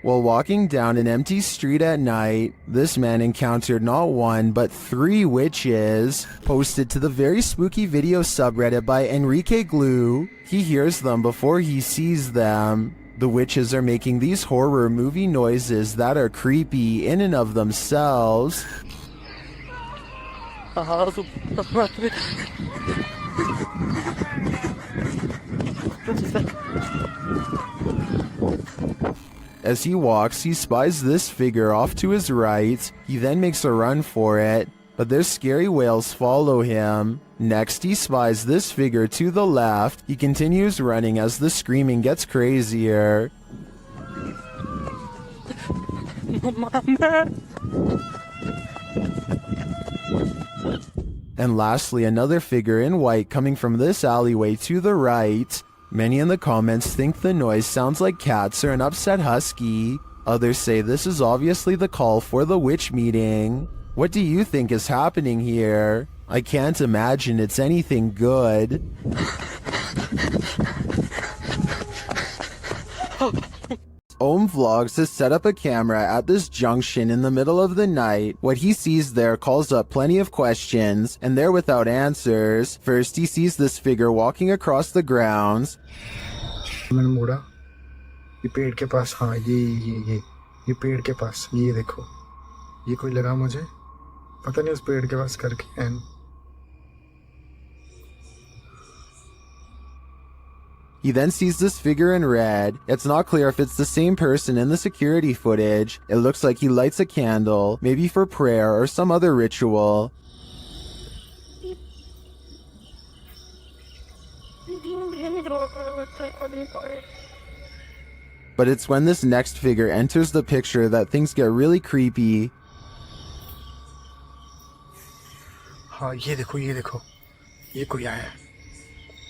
While walking down an empty street at night, this man encountered not one but 3 witches. Posted to the very spooky video subreddit by Enrique Glue, he hears them before he sees them. The witches are making these horror movie noises that are creepy in and of themselves. As he walks, he spies this figure off to his right. He then makes a run for it, but their scary wails follow him. Next, he spies this figure to the left. He continues running as the screaming gets crazier. And lastly, another figure in white coming from this alleyway to the right. Many in the comments think the noise sounds like cats or an upset husky. Others say this is obviously the call for the witch meeting. What do you think is happening here? I can't imagine it's anything good. Ohm Vlogs has set up a camera at this junction in the middle of the night. What he sees there calls up plenty of questions, and they're without answers. First, he sees this figure walking across the grounds. मैंने मुड़ा, ये पेड़ के पास, हाँ ये पेड़ के पास, ये देखो, ये कोई लगा मुझे, पता नहीं उस पेड़ के पास करके and He then sees this figure in red. It's not clear if it's the same person in the security footage. It looks like he lights a candle, maybe for prayer or some other ritual. But it's when this next figure enters the picture that things get really creepy. हाँ ये देखो, ये कोई आया है,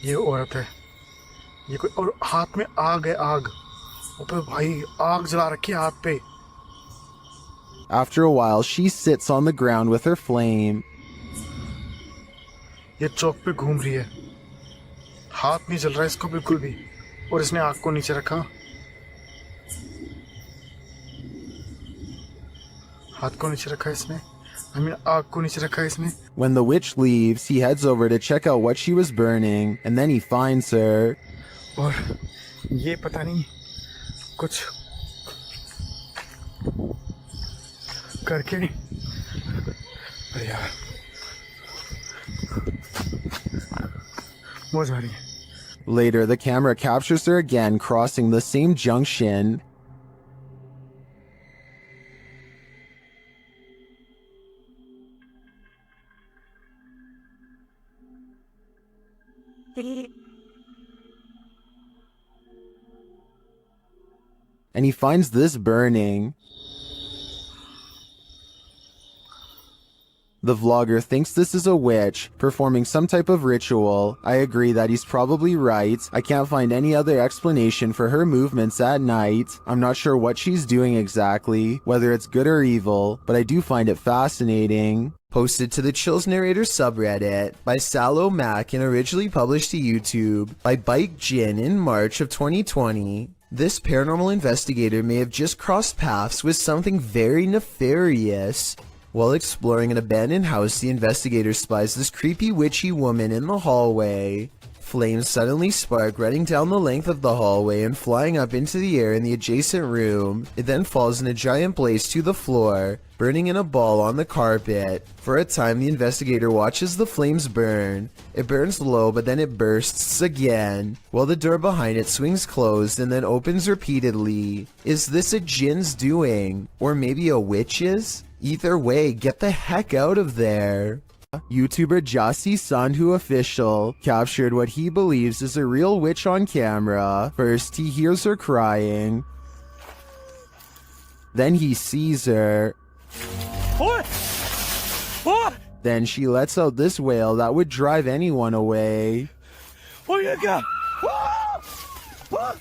ये औरत है, ये कोई, और हाथ में आग है, आग, ऊपर भाई आग जला रखी है हाथ पे. After a while, she sits on the ground with her flame. ये चौक पे घूम रही है, हाथ नहीं जल रहा है इसको बिल्कुल भी, और इसने आग को नीचे रखा, हाथ को नीचे रखा इसने, आग को नीचे रखा इसने. When the witch leaves, he heads over to check out what she was burning, and then he finds her. और ये पता नहीं कुछ करके, अरे यार मौज आ रही है. Later, the camera captures her again crossing the same junction. And he finds this burning. The vlogger thinks this is a witch, performing some type of ritual. I agree that he's probably right. I can't find any other explanation for her movements at night. I'm not sure what she's doing exactly, whether it's good or evil, but I do find it fascinating. Posted to the Chills Narrator subreddit by Sallow Mac and originally published to YouTube by Bike Jin in March of 2020. This paranormal investigator may have just crossed paths with something very nefarious. While exploring an abandoned house, the investigator spies this creepy witchy woman in the hallway. Flames suddenly spark, running down the length of the hallway and flying up into the air in the adjacent room. It then falls in a giant blaze to the floor, burning in a ball on the carpet. For a time, the investigator watches the flames burn. It burns low, but then it bursts again, while the door behind it swings closed and then opens repeatedly. Is this a jinn's doing? Or maybe a witch's? Either way, get the heck out of there. YouTuber Jassi Sandhu Official captured what he believes is a real witch on camera. First, he hears her crying. Then he sees her. What? What? Then she lets out this wail that would drive anyone away. Where you go? What?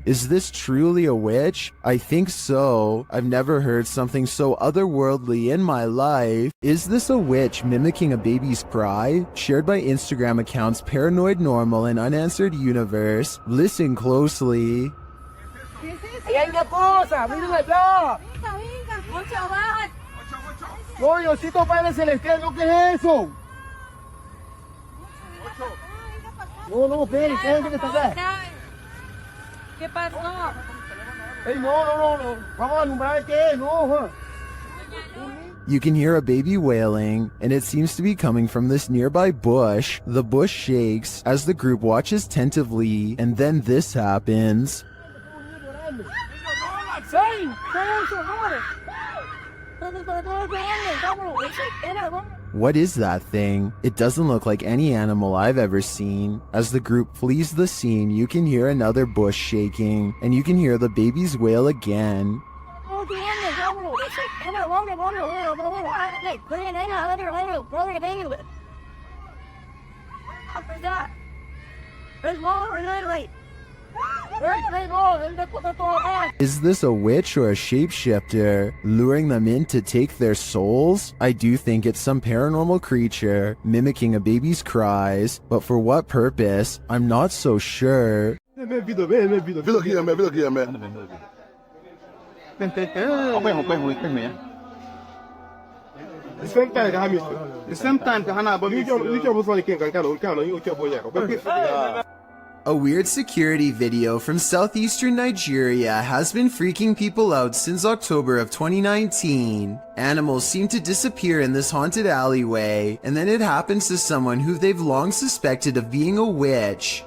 Is this truly a witch? I think so. I've never heard something so otherworldly in my life. Is this a witch mimicking a baby's cry? Shared by Instagram accounts Paranoid Normal and Unanswered Universe. Listen closely. Venga, cosa, miren allá. No, Diosito Padre Celestial, ¿no qué es eso? No, espere, ¿qué es eso que está acá? ¿Qué pasó? Ey, no. Vamos a alumbrar qué es, no. You can hear a baby wailing, and it seems to be coming from this nearby bush. The bush shakes as the group watches tentatively, and then this happens. What is that thing? It doesn't look like any animal I've ever seen. As the group flees the scene, you can hear another bush shaking, and you can hear the baby's wail again. Is this a witch or a shapeshifter, luring them in to take their souls? I do think it's some paranormal creature, mimicking a baby's cries, but for what purpose, I'm not so sure. A weird security video from southeastern Nigeria has been freaking people out since October of 2019. Animals seem to disappear in this haunted alleyway, and then it happens to someone who they've long suspected of being a witch.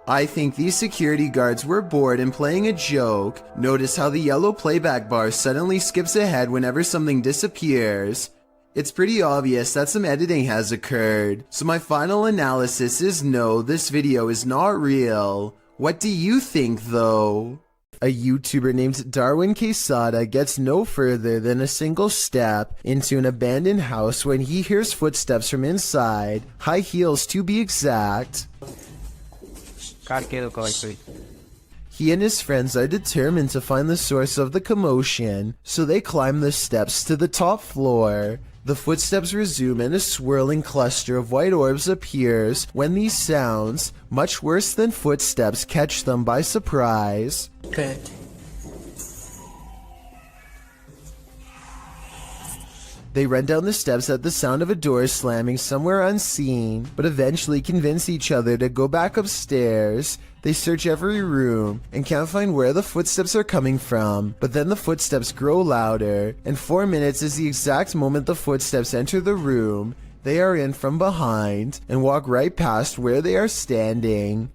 I think these security guards were bored and playing a joke. Notice how the yellow playback bar suddenly skips ahead whenever something disappears. It's pretty obvious that some editing has occurred. So my final analysis is no, this video is not real. What do you think though? A YouTuber named Darwin Quesada gets no further than a single step into an abandoned house when he hears footsteps from inside, high heels to be exact. He and his friends are determined to find the source of the commotion, so they climb the steps to the top floor. The footsteps resume and a swirling cluster of white orbs appears when these sounds, much worse than footsteps, catch them by surprise. Okay. They run down the steps at the sound of a door slamming somewhere unseen, but eventually convince each other to go back upstairs. They search every room and can't find where the footsteps are coming from, but then the footsteps grow louder, and 4 minutes is the exact moment the footsteps enter the room. They are in from behind and walk right past where they are standing.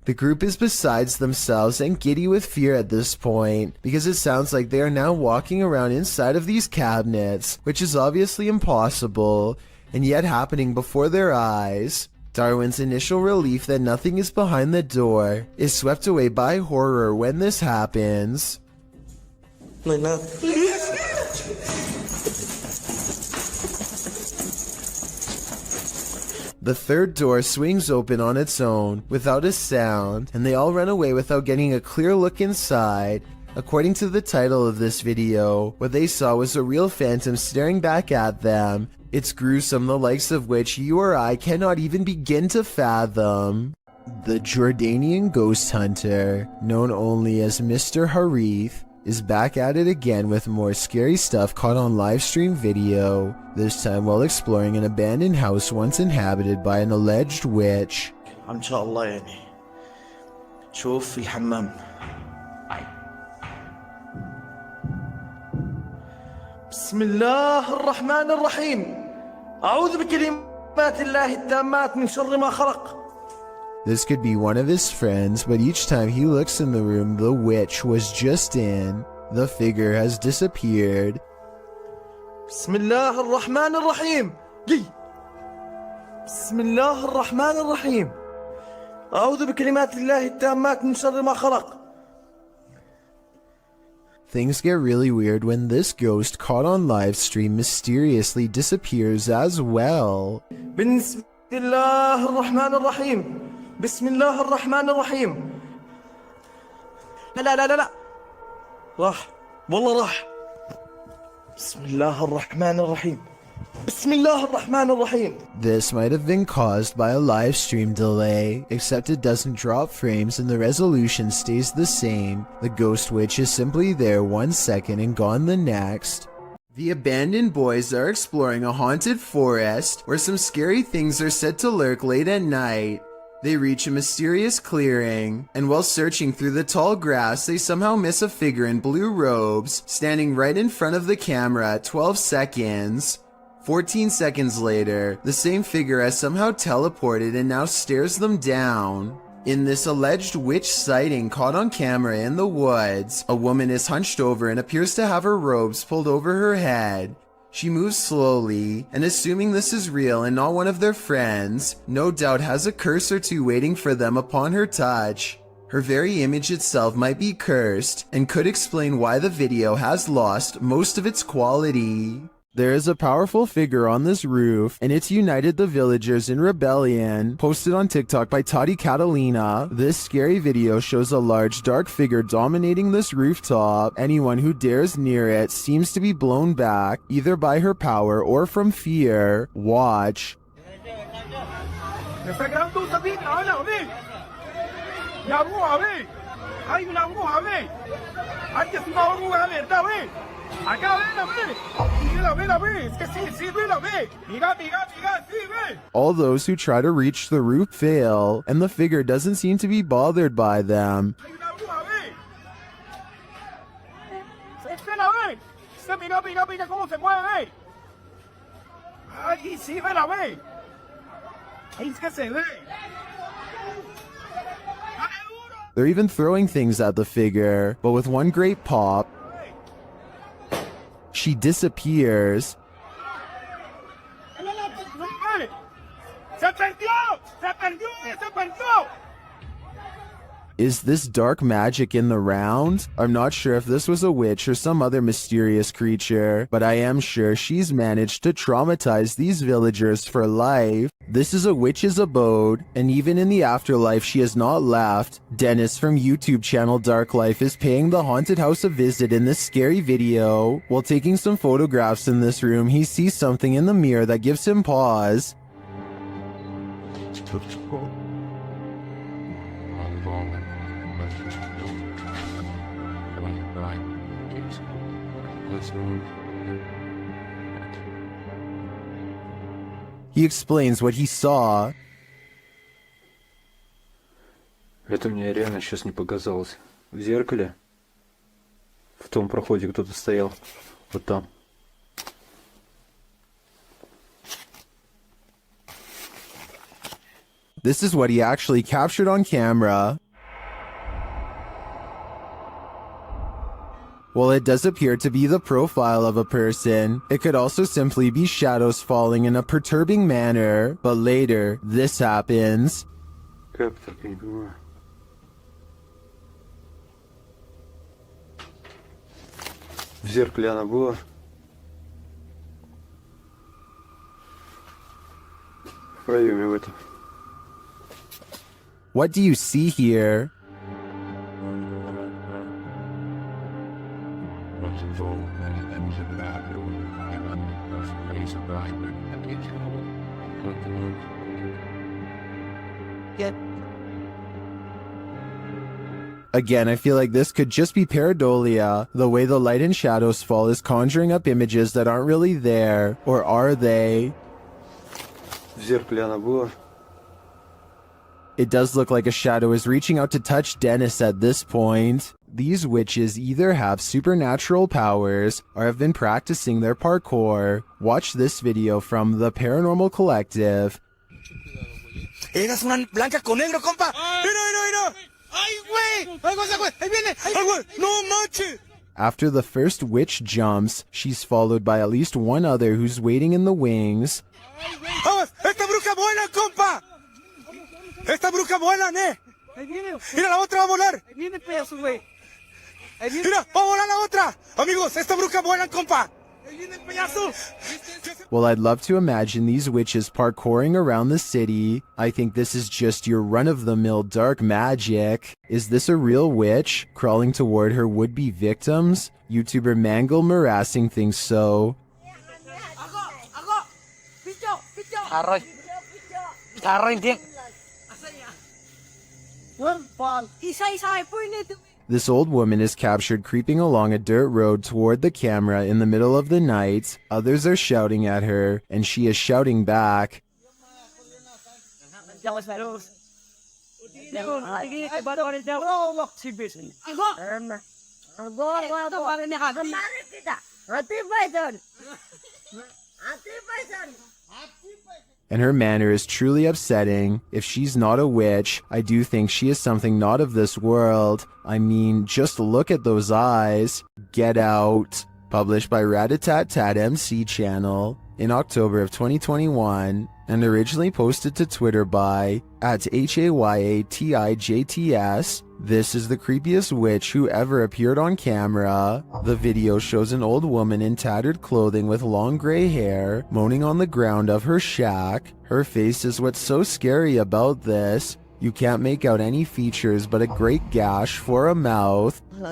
The group is besides themselves and giddy with fear at this point, because it sounds like they are now walking around inside of these cabinets, which is obviously impossible, and yet happening before their eyes. Darwin's initial relief that nothing is behind the door is swept away by horror when this happens. The third door swings open on its own, without a sound, and they all run away without getting a clear look inside. According to the title of this video, what they saw was a real phantom staring back at them. It's gruesome, the likes of which you or I cannot even begin to fathom. The Jordanian ghost hunter, known only as Mr. Harith, is back at it again with more scary stuff caught on live stream video, this time while exploring an abandoned house once inhabited by an alleged witch. ان شاء الله يعني شوف في الحمام. بسم الله الرحمن الرحيم أعوذ بكلمات الله التامات من شر ما خلق. This could be one of his friends, but each time he looks in the room the witch was just in, the figure has disappeared. بسم الله الرحمن الرحيم. بسم الله الرحمن الرحيم أعوذ بكلمات الله التامات من شر ما خلق. Things get really weird when this ghost caught on live stream mysteriously disappears as well. بسم الله الرحمن الرحيم. بسم الله الرحمن الرحيم. لا راح والله راح. بسم الله الرحمن الرحيم بسم الله الرحمن الرحيم. This might have been caused by a live stream delay, except it doesn't drop frames and the resolution stays the same. The ghost witch is simply there 1 second and gone the next. The abandoned boys are exploring a haunted forest where some scary things are said to lurk late at night. They reach a mysterious clearing, and while searching through the tall grass, they somehow miss a figure in blue robes, standing right in front of the camera at 12 seconds. 14 seconds later, the same figure has somehow teleported and now stares them down. In this alleged witch sighting caught on camera in the woods, a woman is hunched over and appears to have her robes pulled over her head. She moves slowly, and assuming this is real and not one of their friends, no doubt has a curse or two waiting for them upon her touch. Her very image itself might be cursed, and could explain why the video has lost most of its quality. There is a powerful figure on this roof, and it's united the villagers in rebellion. Posted on TikTok by Tati Catalina, this scary video shows a large dark figure dominating this rooftop. Anyone who dares near it seems to be blown back, either by her power or from fear. Watch. All those who try to reach the roof fail, and the figure doesn't seem to be bothered by them. They're even throwing things at the figure, but with one great pop, she disappears. Is this dark magic in the round? I'm not sure if this was a witch or some other mysterious creature, but I am sure she's managed to traumatize these villagers for life. This is a witch's abode, and even in the afterlife she has not left. Dennis from YouTube channel Dark Life is paying the haunted house a visit in this scary video. While taking some photographs in this room, he sees something in the mirror that gives him pause. He explains what he saw. Это мне реально сейчас не показалось. В зеркале, в том проходе кто-то стоял. Вот там. This is what he actually captured on camera. While it does appear to be the profile of a person, it could also simply be shadows falling in a perturbing manner. But later, this happens. Как так, я не понимаю. В зеркале она была. В проеме в этом. What do you see here? Again, I feel like this could just be pareidolia. The way the light and shadows fall is conjuring up images that aren't really there. Or are they? В зеркале она была. It does look like a shadow is reaching out to touch Dennis at this point. These witches either have supernatural powers or have been practicing their parkour. Watch this video from the Paranormal Collective. Eras una blanca con negro, compa. Mira. ¡Ay, güey! ¡Ay, güey! ¡Ahí viene! ¡Ay, güey! ¡No manches! After the first witch jumps, she's followed by at least one other who's waiting in the wings. ¡Vamos! ¡Esta bruja vuela, compa! ¡Esta bruja vuela, ne! ¡Mira, la otra va a volar! Ahí viene pedazo, güey. ¡Mira, va a volar la otra! Amigos, esta bruja vuela, compa. Well, I'd love to imagine these witches parkouring around the city. I think this is just your run-of-the-mill dark magic. Is this a real witch crawling toward her would-be victims? YouTuber Mangle Marassing thinks so. This old woman is captured creeping along a dirt road toward the camera in the middle of the night. Others are shouting at her, and she is shouting back. And her manner is truly upsetting. If she's not a witch, I do think she is something not of this world. I mean, just look at those eyes. Get Out. Published by Ratatatat MC channel in October of 2021 and originally posted to Twitter by @HAYATIJTS. This is the creepiest witch who ever appeared on camera. The video shows an old woman in tattered clothing with long gray hair moaning on the ground of her shack. Her face is what's so scary about this. You can't make out any features but a great gash for a mouth. Bang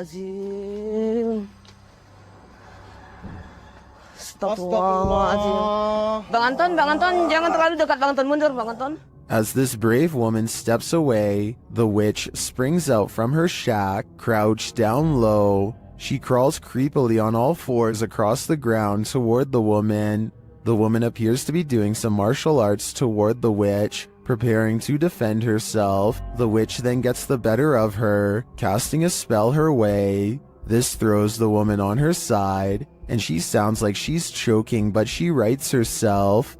Anton, jangan terlalu dekat Bang Anton, mundur Bang Anton. As this brave woman steps away, the witch springs out from her shack, crouched down low. She crawls creepily on all fours across the ground toward the woman. The woman appears to be doing some martial arts toward the witch, preparing to defend herself. The witch then gets the better of her, casting a spell her way. This throws the woman on her side, and she sounds like she's choking, but she rights herself.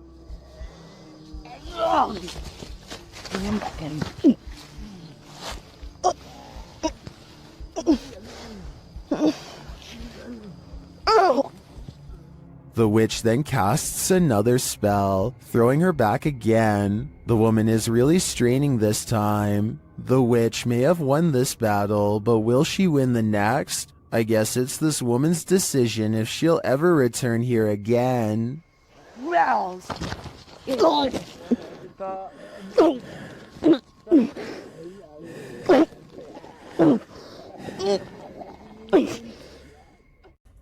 The witch then casts another spell, throwing her back again. The woman is really straining this time. The witch may have won this battle, but will she win the next? I guess it's this woman's decision if she'll ever return here again.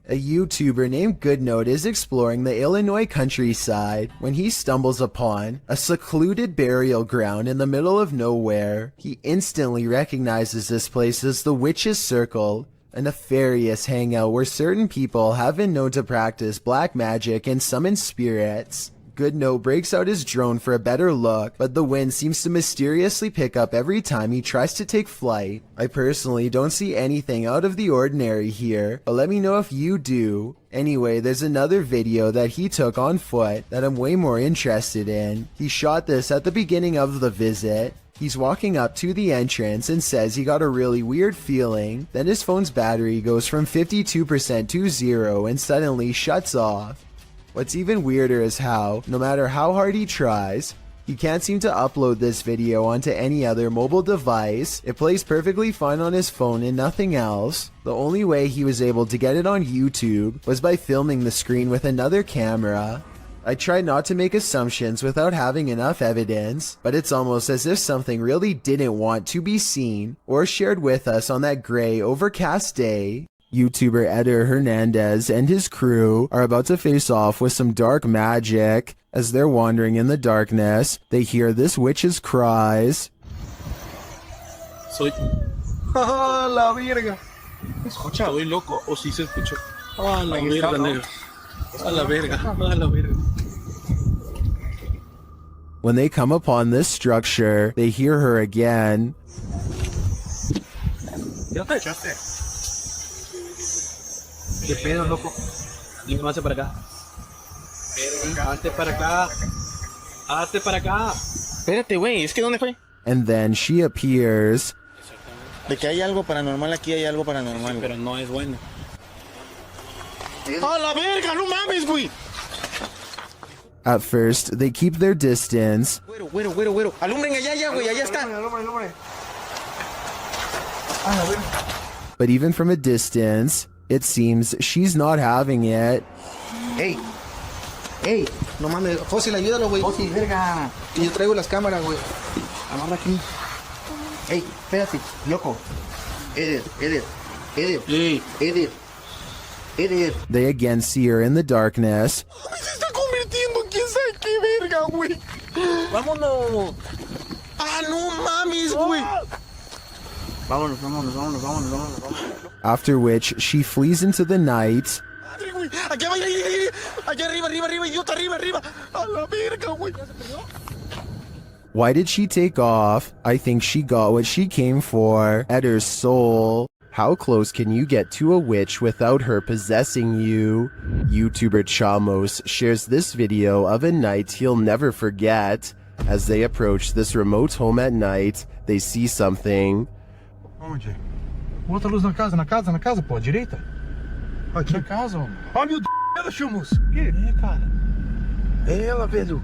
A YouTuber named Goodnote is exploring the Illinois countryside when he stumbles upon a secluded burial ground in the middle of nowhere. He instantly recognizes this place as the Witch's Circle, a nefarious hangout where certain people have been known to practice black magic and summon spirits. Goodnote breaks out his drone for a better look, but the wind seems to mysteriously pick up every time he tries to take flight. I personally don't see anything out of the ordinary here, but let me know if you do. Anyway, there's another video that he took on foot that I'm way more interested in. He shot this at the beginning of the visit. He's walking up to the entrance and says he got a really weird feeling. Then his phone's battery goes from 52% to 0 and suddenly shuts off. What's even weirder is how, no matter how hard he tries, he can't seem to upload this video onto any other mobile device. It plays perfectly fine on his phone and nothing else. The only way he was able to get it on YouTube was by filming the screen with another camera. I try not to make assumptions without having enough evidence, but it's almost as if something really didn't want to be seen or shared with us on that gray, overcast day. YouTuber Eder Hernandez and his crew are about to face off with some dark magic. As they're wandering in the darkness, they hear this witch's cries. Soy... ¡Ah, la verga! Escucha, voy loco. O si se escuchó. ¡Ah, la verga, negro! ¡A la verga! ¡A la verga! When they come upon this structure, they hear her again. ¿Ya te echaste? ¿Qué pedo, loco? Dime más para acá. Hazte para acá. Hazte para acá. Espérate, güey. ¿Es que dónde fue? And then she appears. De que hay algo paranormal aquí, hay algo paranormal. Sí, pero no es bueno. ¡A la verga! ¡No mames, güey! At first, they keep their distance. Güero. Alumbren allá, güey. Allá está. Alumbre. But even from a distance, it seems she's not having it. Ey, ey, no mames, Fósil, ayúdalo, güey. Fósil, verga. Que yo traigo las cámaras, güey. Amarra aquí. Ey, espérate, loco. Edit. They again see her in the darkness. Se está convirtiendo en quién sabe qué verga, güey. Vámonos. Ah, no mames, güey. Vámonos. After which, she flees into the night. Madre, güey. Allá va, allá arriba, idiota, arriba. A la verga, güey. Why did she take off? I think she got what she came for. Edder's soul. How close can you get to a witch without her possessing you? YouTuber Chamos shares this video of a night he'll never forget. As they approach this remote home at night, they see something. Onde? Outra luz na casa, pô, à direita? Aqui. Na casa, homem. Ó, meu Deus, ela, Chamos. O quê? É, cara. É ela, velho.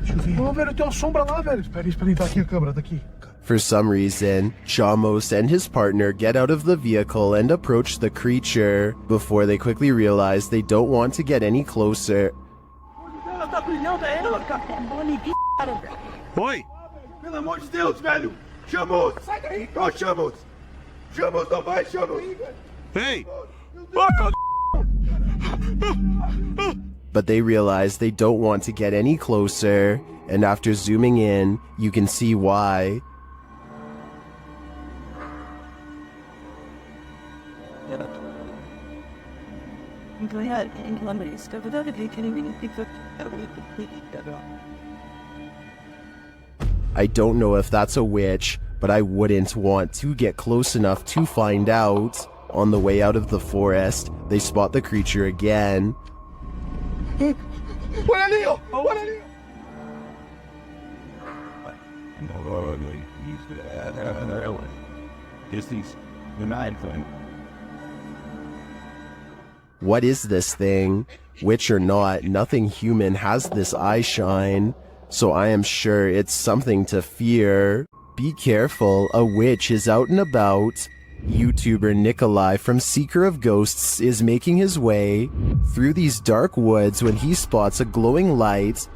Deixa eu ver. Ô, velho, tem uma sombra lá, velho. Espera aí, tá aqui a câmera, tá aqui. For some reason, Chamos and his partner get out of the vehicle and approach the creature before they quickly realize they don't want to get any closer. Ela tá brilhando, é ela, cara. Oi! Pelo amor de Deus, velho! Chamos! Sai daí! Ó, Chamos! Chamos, não vai, Chamos! Ei! But they realize they don't want to get any closer, and after zooming in, you can see why. I don't know if that's a witch, but I wouldn't want to get close enough to find out. On the way out of the forest, they spot the creature again. What is this thing? Witch or not, nothing human has this eye shine, so I am sure it's something to fear. Be careful, a witch is out and about. YouTuber Nikolai from Seeker of Ghosts is making his way through these dark woods when he spots a glowing light.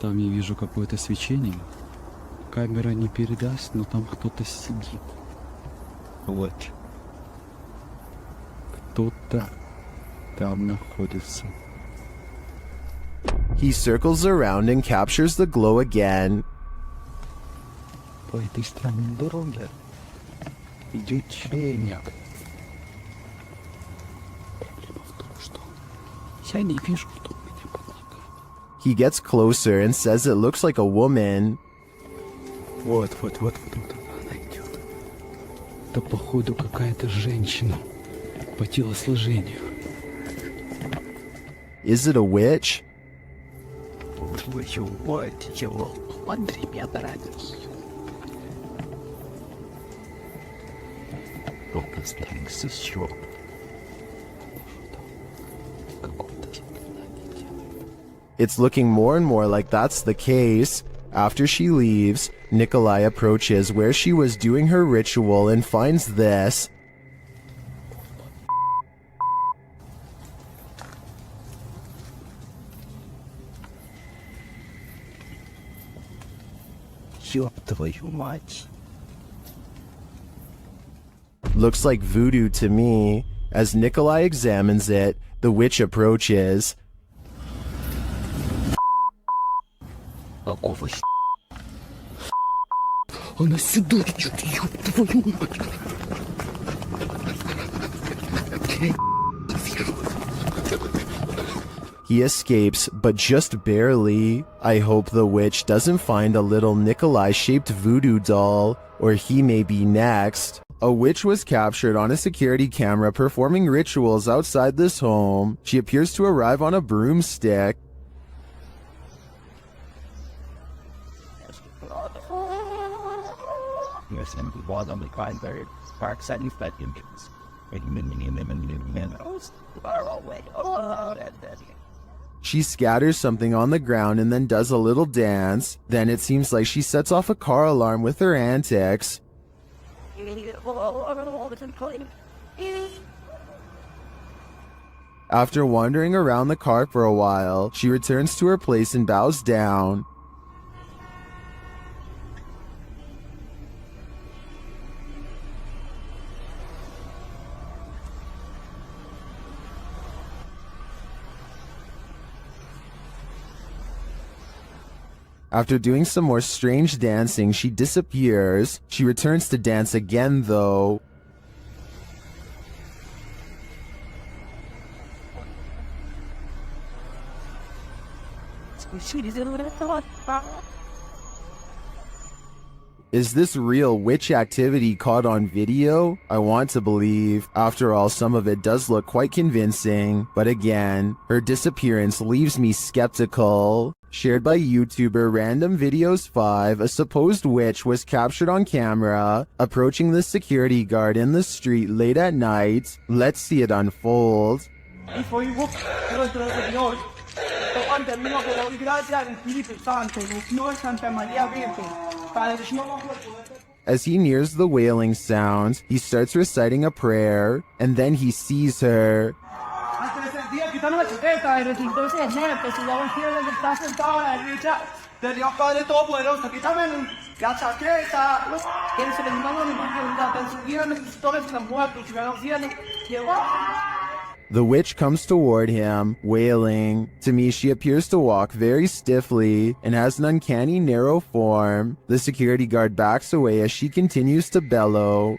Там я вижу какое-то свечение. Камера не передаст, но там кто-то сидит. Вот. Кто-то там находится. He circles around and captures the glow again. По этой странной дороге идет человек. Проблема в том, что я не вижу, кто у меня под ногами. He gets closer and says it looks like a woman. Вот, она идет. Это, походу, какая-то женщина по телосложению. Is it a witch? Твою мать, его, смотри, меня нравится. It's looking more and more like that's the case. After she leaves, Nikolai approaches where she was doing her ritual and finds this. Ёб твою мать. Looks like voodoo to me. As Nikolai examines it, the witch approaches. Какого Она сюда идет, ёб твою мать. He escapes, but just barely. I hope the witch doesn't find a little Nikolai-shaped voodoo doll, or he may be next. A witch was captured on a security camera performing rituals outside this home. She appears to arrive on a broomstick. She scatters something on the ground and then does a little dance. Then it seems like she sets off a car alarm with her antics. After wandering around the car for a while, she returns to her place and bows down. After doing some more strange dancing, she disappears. She returns to dance again, though. Is this real witch activity caught on video? I want to believe. After all, some of it does look quite convincing. But again, her disappearance leaves me skeptical. Shared by YouTuber Random Videos 5, a supposed witch was captured on camera approaching the security guard in the street late at night. Let's see it unfold. As he nears the wailing sound, he starts reciting a prayer, and then he sees her. The witch comes toward him, wailing. To me, she appears to walk very stiffly and has an uncanny narrow form. The security guard backs away as she continues to bellow.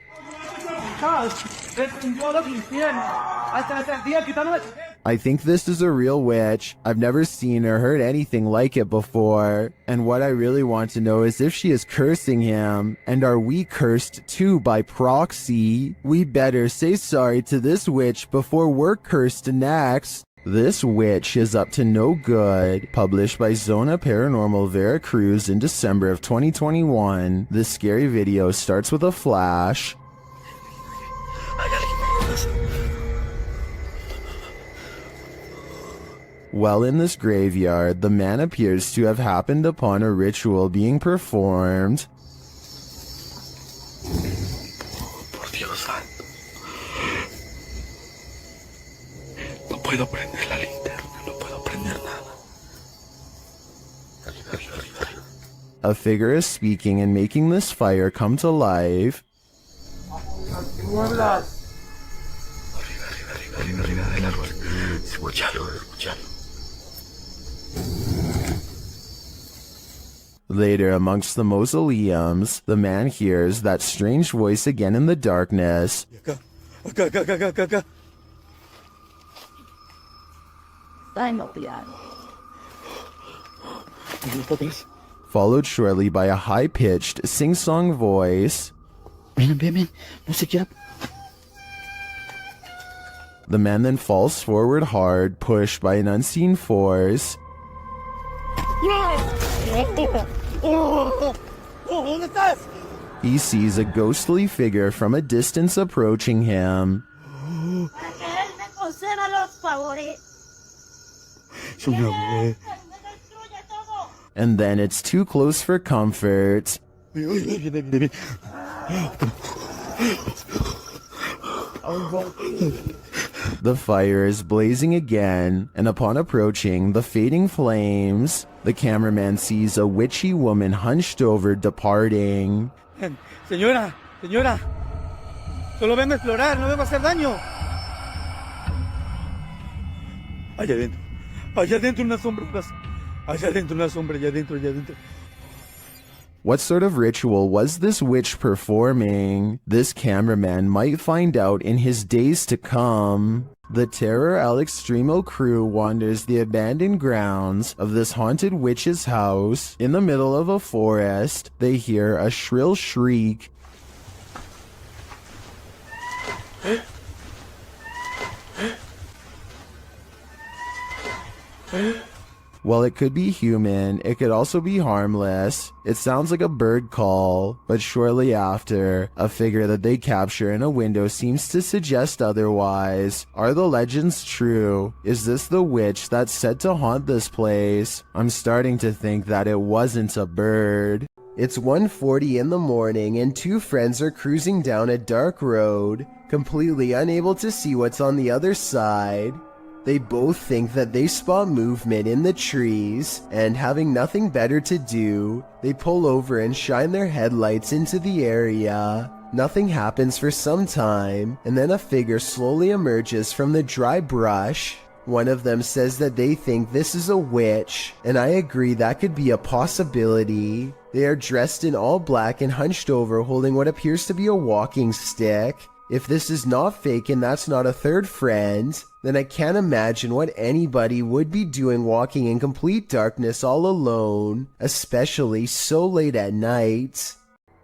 I think this is a real witch. I've never seen or heard anything like it before. And what I really want to know is if she is cursing him. And are we cursed too by proxy? We better say sorry to this witch before we're cursed next. This witch is up to no good. Published by Zona Paranormal Veracruz in December of 2021. This scary video starts with a flash. While in this graveyard, the man appears to have happened upon a ritual being performed. Por Dios santo. No puedo prender la linterna, no puedo prender nada. A figure is speaking and making this fire come to life. Arriba del árbol. Escuchalo. Later, amongst the mausoleums, the man hears that strange voice again in the darkness. Acá. Followed shortly by a high-pitched, sing-song voice. Ven, no se quiera. The man then falls forward hard, pushed by an unseen force. He sees a ghostly figure from a distance approaching him. And then it's too close for comfort. The fire is blazing again, and upon approaching the fading flames, the cameraman sees a witchy woman hunched over departing. Señora, solo vengo a explorar, no vengo a hacer daño. Allá adentro unas sombras. Allá adentro. What sort of ritual was this witch performing? This cameraman might find out in his days to come. The Terror al Extremo crew wanders the abandoned grounds of this haunted witch's house. In the middle of a forest, they hear a shrill shriek. While it could be human, it could also be harmless. It sounds like a bird call, but shortly after, a figure that they capture in a window seems to suggest otherwise. Are the legends true? Is this the witch that's said to haunt this place? I'm starting to think that it wasn't a bird. It's 1:40 in the morning and two friends are cruising down a dark road, completely unable to see what's on the other side. They both think that they spot movement in the trees, and having nothing better to do, they pull over and shine their headlights into the area. Nothing happens for some time, and then a figure slowly emerges from the dry brush. One of them says that they think this is a witch, and I agree that could be a possibility. They are dressed in all black and hunched over, holding what appears to be a walking stick. If this is not fake and that's not a third friend, then I can't imagine what anybody would be doing walking in complete darkness all alone, especially so late at night.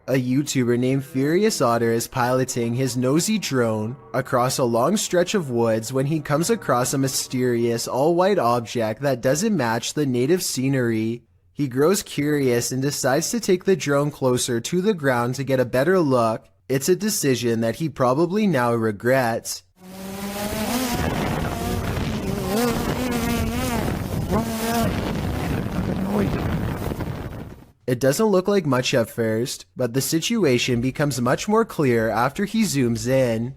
A YouTuber named Furious Otter is piloting his nosy drone across a long stretch of woods when he comes across a mysterious all-white object that doesn't match the native scenery. He grows curious and decides to take the drone closer to the ground to get a better look. It's a decision that he probably now regrets. It doesn't look like much at first, but the situation becomes much more clear after he zooms in.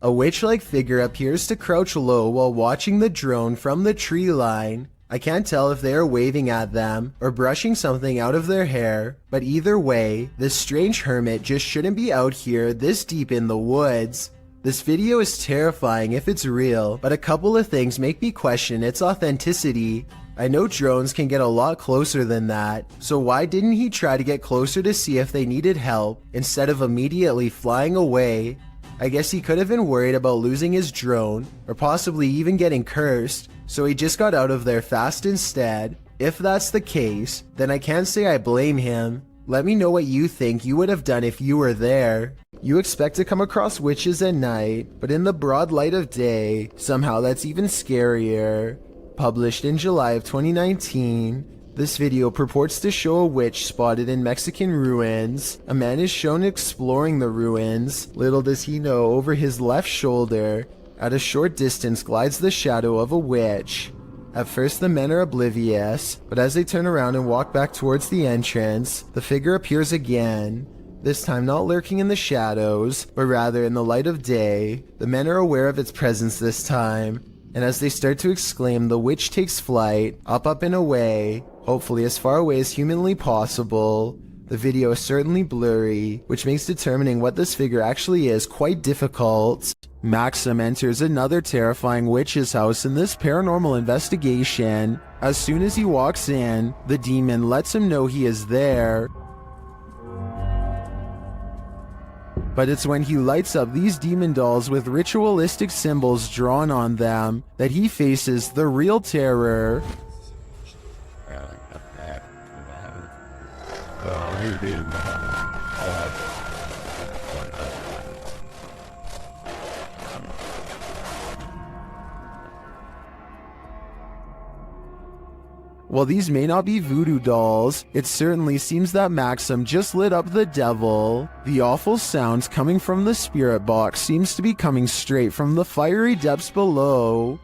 A witch-like figure appears to crouch low while watching the drone from the tree line. I can't tell if they are waving at them or brushing something out of their hair, but either way, this strange hermit just shouldn't be out here this deep in the woods. This video is terrifying if it's real, but a couple of things make me question its authenticity. I know drones can get a lot closer than that, so why didn't he try to get closer to see if they needed help instead of immediately flying away? I guess he could have been worried about losing his drone, or possibly even getting cursed, so he just got out of there fast instead. If that's the case, then I can't say I blame him. Let me know what you think you would have done if you were there. You expect to come across witches at night, but in the broad light of day, somehow that's even scarier. Published in July of 2019, this video purports to show a witch spotted in Mexican ruins. A man is shown exploring the ruins. Little does he know, over his left shoulder, at a short distance glides the shadow of a witch. At first the men are oblivious, but as they turn around and walk back towards the entrance, the figure appears again. This time not lurking in the shadows, but rather in the light of day. The men are aware of its presence this time, and as they start to exclaim, the witch takes flight, up and away, hopefully as far away as humanly possible. The video is certainly blurry, which makes determining what this figure actually is quite difficult. Maxim enters another terrifying witch's house in this paranormal investigation. As soon as he walks in, the demon lets him know he is there. But it's when he lights up these demon dolls with ritualistic symbols drawn on them that he faces the real terror. While these may not be voodoo dolls, it certainly seems that Maxim just lit up the devil. The awful sounds coming from the spirit box seems to be coming straight from the fiery depths below.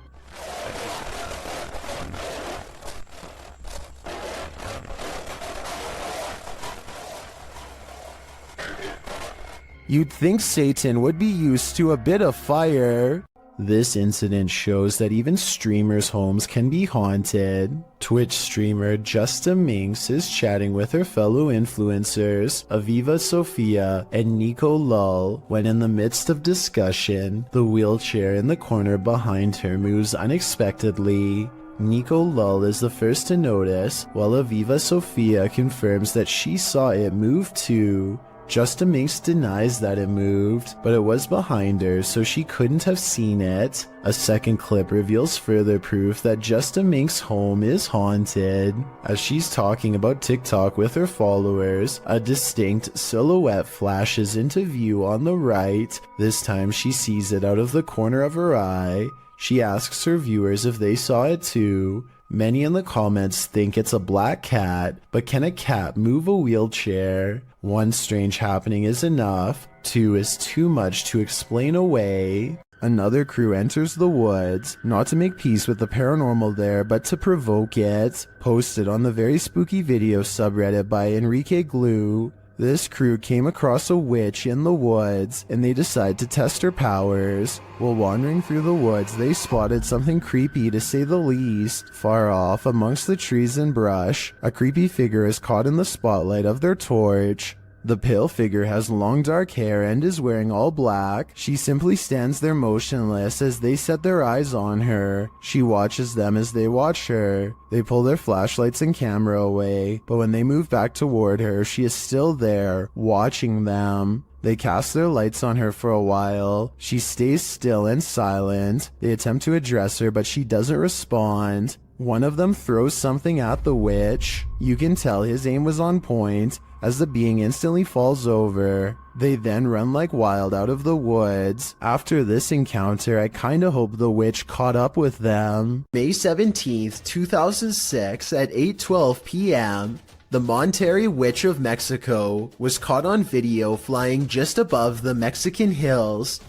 You'd think Satan would be used to a bit of fire. This incident shows that even streamers' homes can be haunted. Twitch streamer Justa Minx is chatting with her fellow influencers, Aviva Sophia and Nico Lull, when in the midst of discussion, the wheelchair in the corner behind her moves unexpectedly. Nico Lull is the first to notice, while Aviva Sophia confirms that she saw it move too. Justa Minx denies that it moved, but it was behind her, so she couldn't have seen it. A second clip reveals further proof that Justa Minx's home is haunted. As she's talking about TikTok with her followers, a distinct silhouette flashes into view on the right. This time she sees it out of the corner of her eye. She asks her viewers if they saw it too. Many in the comments think it's a black cat, but can a cat move a wheelchair? One strange happening is enough, two is too much to explain away. Another crew enters the woods, not to make peace with the paranormal there, but to provoke it. Posted on the very spooky video subreddit by Enrique Glue. This crew came across a witch in the woods, and they decided to test her powers. While wandering through the woods, they spotted something creepy to say the least. Far off, amongst the trees and brush, a creepy figure is caught in the spotlight of their torch. The pale figure has long dark hair and is wearing all black. She simply stands there motionless as they set their eyes on her. She watches them as they watch her. They pull their flashlights and camera away, but when they move back toward her, she is still there, watching them. They cast their lights on her for a while. She stays still and silent. They attempt to address her, but she doesn't respond. One of them throws something at the witch. You can tell his aim was on point, as the being instantly falls over. They then run like wild out of the woods. After this encounter, I kinda hope the witch caught up with them. May 17th, 2006 at 8:12 p.m., the Monterrey Witch of Mexico was caught on video flying just above the Mexican hills.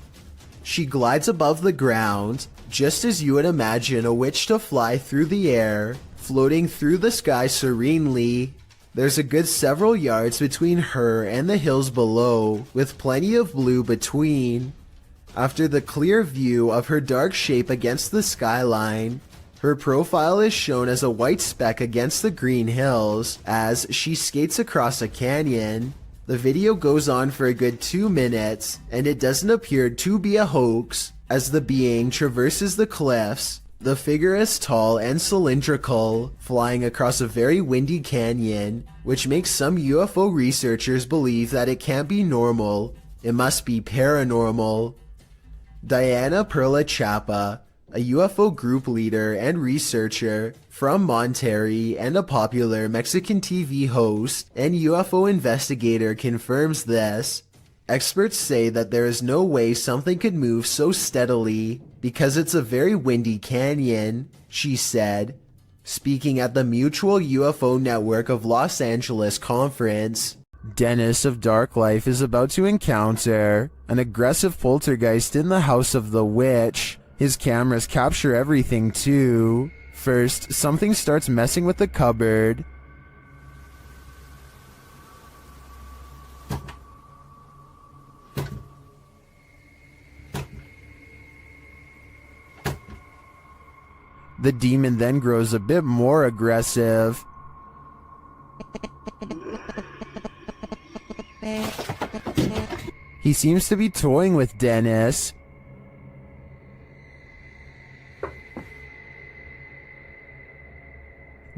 She glides above the ground, just as you would imagine a witch to fly through the air, floating through the sky serenely. There's a good several yards between her and the hills below, with plenty of blue between. After the clear view of her dark shape against the skyline, her profile is shown as a white speck against the green hills as she skates across a canyon. The video goes on for a good 2 minutes, and it doesn't appear to be a hoax. As the being traverses the cliffs, the figure is tall and cylindrical, flying across a very windy canyon, which makes some UFO researchers believe that it can't be normal, it must be paranormal. Diana Perla Chapa, a UFO group leader and researcher from Monterrey and a popular Mexican TV host and UFO investigator, confirms this. Experts say that there is no way something could move so steadily because it's a very windy canyon, she said, speaking at the Mutual UFO Network of Los Angeles conference. Dennis of Dark Life is about to encounter an aggressive poltergeist in the house of the witch. His cameras capture everything too. First, something starts messing with the cupboard. The demon then grows a bit more aggressive. He seems to be toying with Dennis.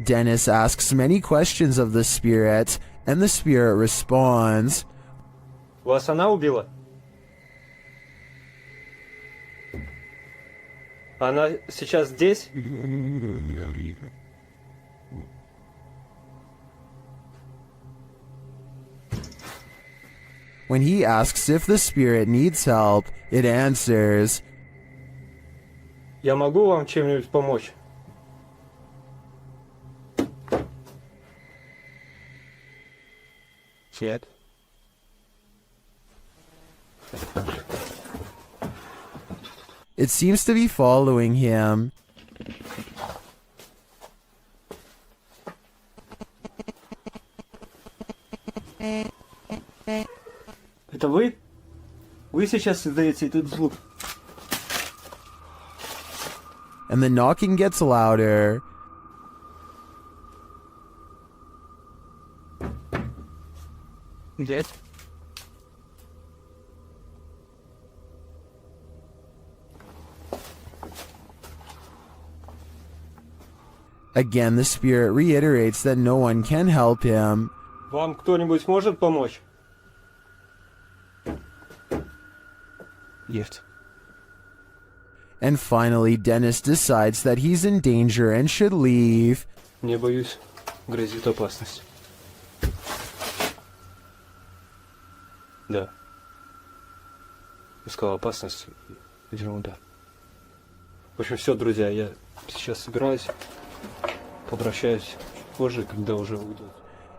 Dennis asks many questions of the spirit, and the spirit responds. Вас она убила? Она сейчас здесь? When he asks if the spirit needs help, it answers, Я могу вам чем-нибудь помочь? Нет. It seems to be following him. Это вы? Вы сейчас издаете этот звук? And the knocking gets louder. Нет. Again, the spirit reiterates that no one can help him. Вам кто-нибудь может помочь? Нет. And finally, Dennis decides that he's in danger and should leave. Не боюсь, грозит опасность. Да. Искал опасность. Ерунда. В общем, все, друзья, я сейчас собираюсь. Попрощаюсь позже, когда уже уйдут.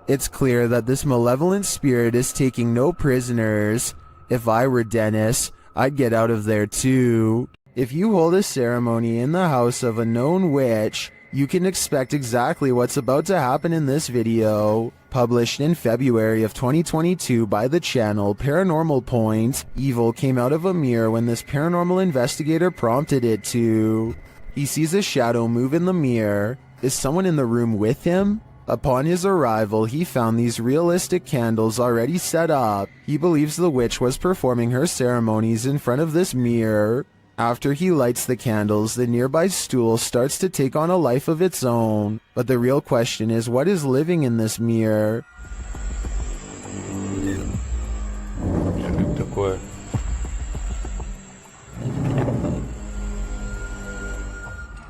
It's clear that this malevolent spirit is taking no prisoners. If I were Dennis, I'd get out of there too. If you hold a ceremony in the house of a known witch, You can expect exactly what's about to happen in this video. Published in February of 2022 by the channel Paranormal Point, evil came out of a mirror when this paranormal investigator prompted it to. He sees a shadow move in the mirror. Is someone in the room with him? Upon his arrival, he found these realistic candles already set up. He believes the witch was performing her ceremonies in front of this mirror. After he lights the candles, the nearby stool starts to take on a life of its own. But the real question is, what is living in this mirror?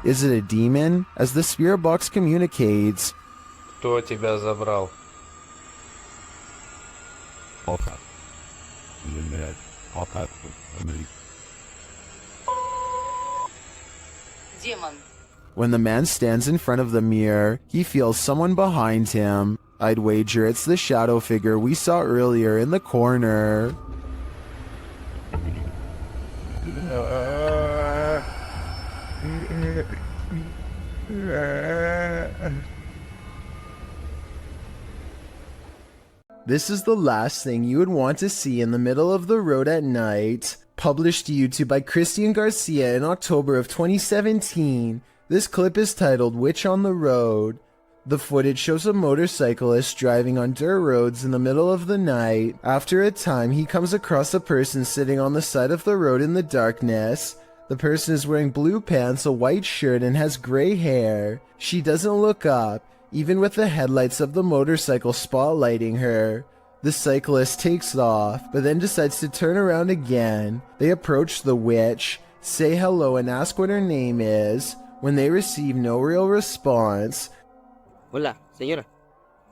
Is it a demon? As the spirit box communicates, Кто тебя забрал? When the man stands in front of the mirror, he feels someone behind him. I'd wager it's the shadow figure we saw earlier in the corner. This is the last thing you would want to see in the middle of the road at night. Published to YouTube by Christian Garcia in October of 2017. This clip is titled Witch on the Road. The footage shows a motorcyclist driving on dirt roads in the middle of the night. After a time, he comes across a person sitting on the side of the road in the darkness. The person is wearing blue pants, a white shirt, and has gray hair. She doesn't look up, even with the headlights of the motorcycle spotlighting her. The cyclist takes off, but then decides to turn around again. They approach the witch, say hello, and ask what her name is. When they receive no real response, Hola, señora.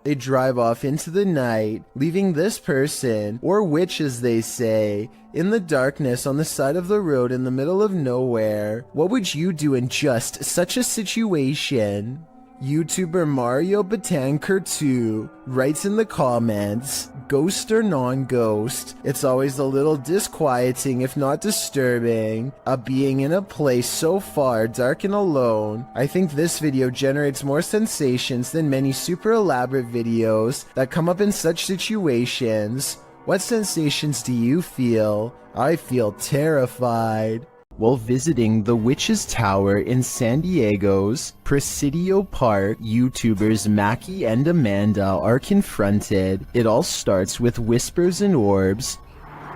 They drive off into the night, leaving this person, or witch as they say, in the darkness on the side of the road in the middle of nowhere. What would you do in just such a situation? YouTuber Mario Batanker2 writes in the comments, ghost or non-ghost, it's always a little disquieting if not disturbing, being in a place so far dark and alone. I think this video generates more sensations than many super elaborate videos that come up in such situations. What sensations do you feel? I feel terrified. While visiting the Witch's Tower in San Diego's Presidio Park, YouTubers Mackie and Amanda are confronted. It all starts with whispers and orbs.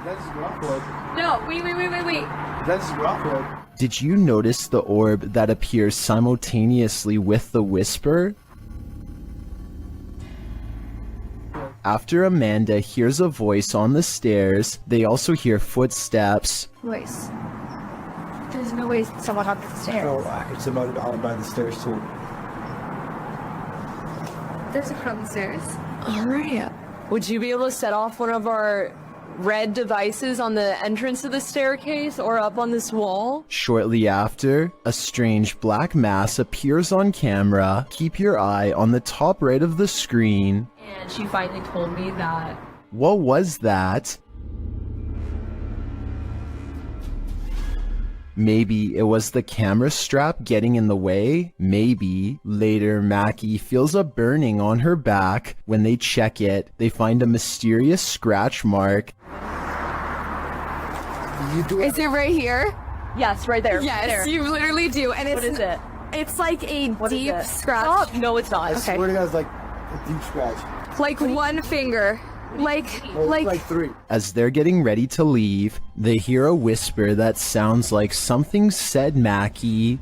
No, wait. That's Rockwood. Did you notice the orb that appears simultaneously with the whisper? After Amanda hears a voice on the stairs, they also hear footsteps. Voice. There's no way someone up the stairs. No, it's about by the stairs too. There's a crowd on the stairs. Alright. Would you be able to set off one of our red devices on the entrance of the staircase or up on this wall? Shortly after, a strange black mass appears on camera. Keep your eye on the top right of the screen. And she finally told me that. What was that? Maybe it was the camera strap getting in the way? Maybe. Later, Mackie feels a burning on her back. When they check it, they find a mysterious scratch mark. Is it right here? Yes, right there. Yes, there. you literally do. And What is it? It's like a What is deep it? scratch. Oh, no, it's not. Okay. Swear to God, it's like a deep scratch. Like one finger. Like three. As they're getting ready to leave, they hear a whisper that sounds like something said Mackie.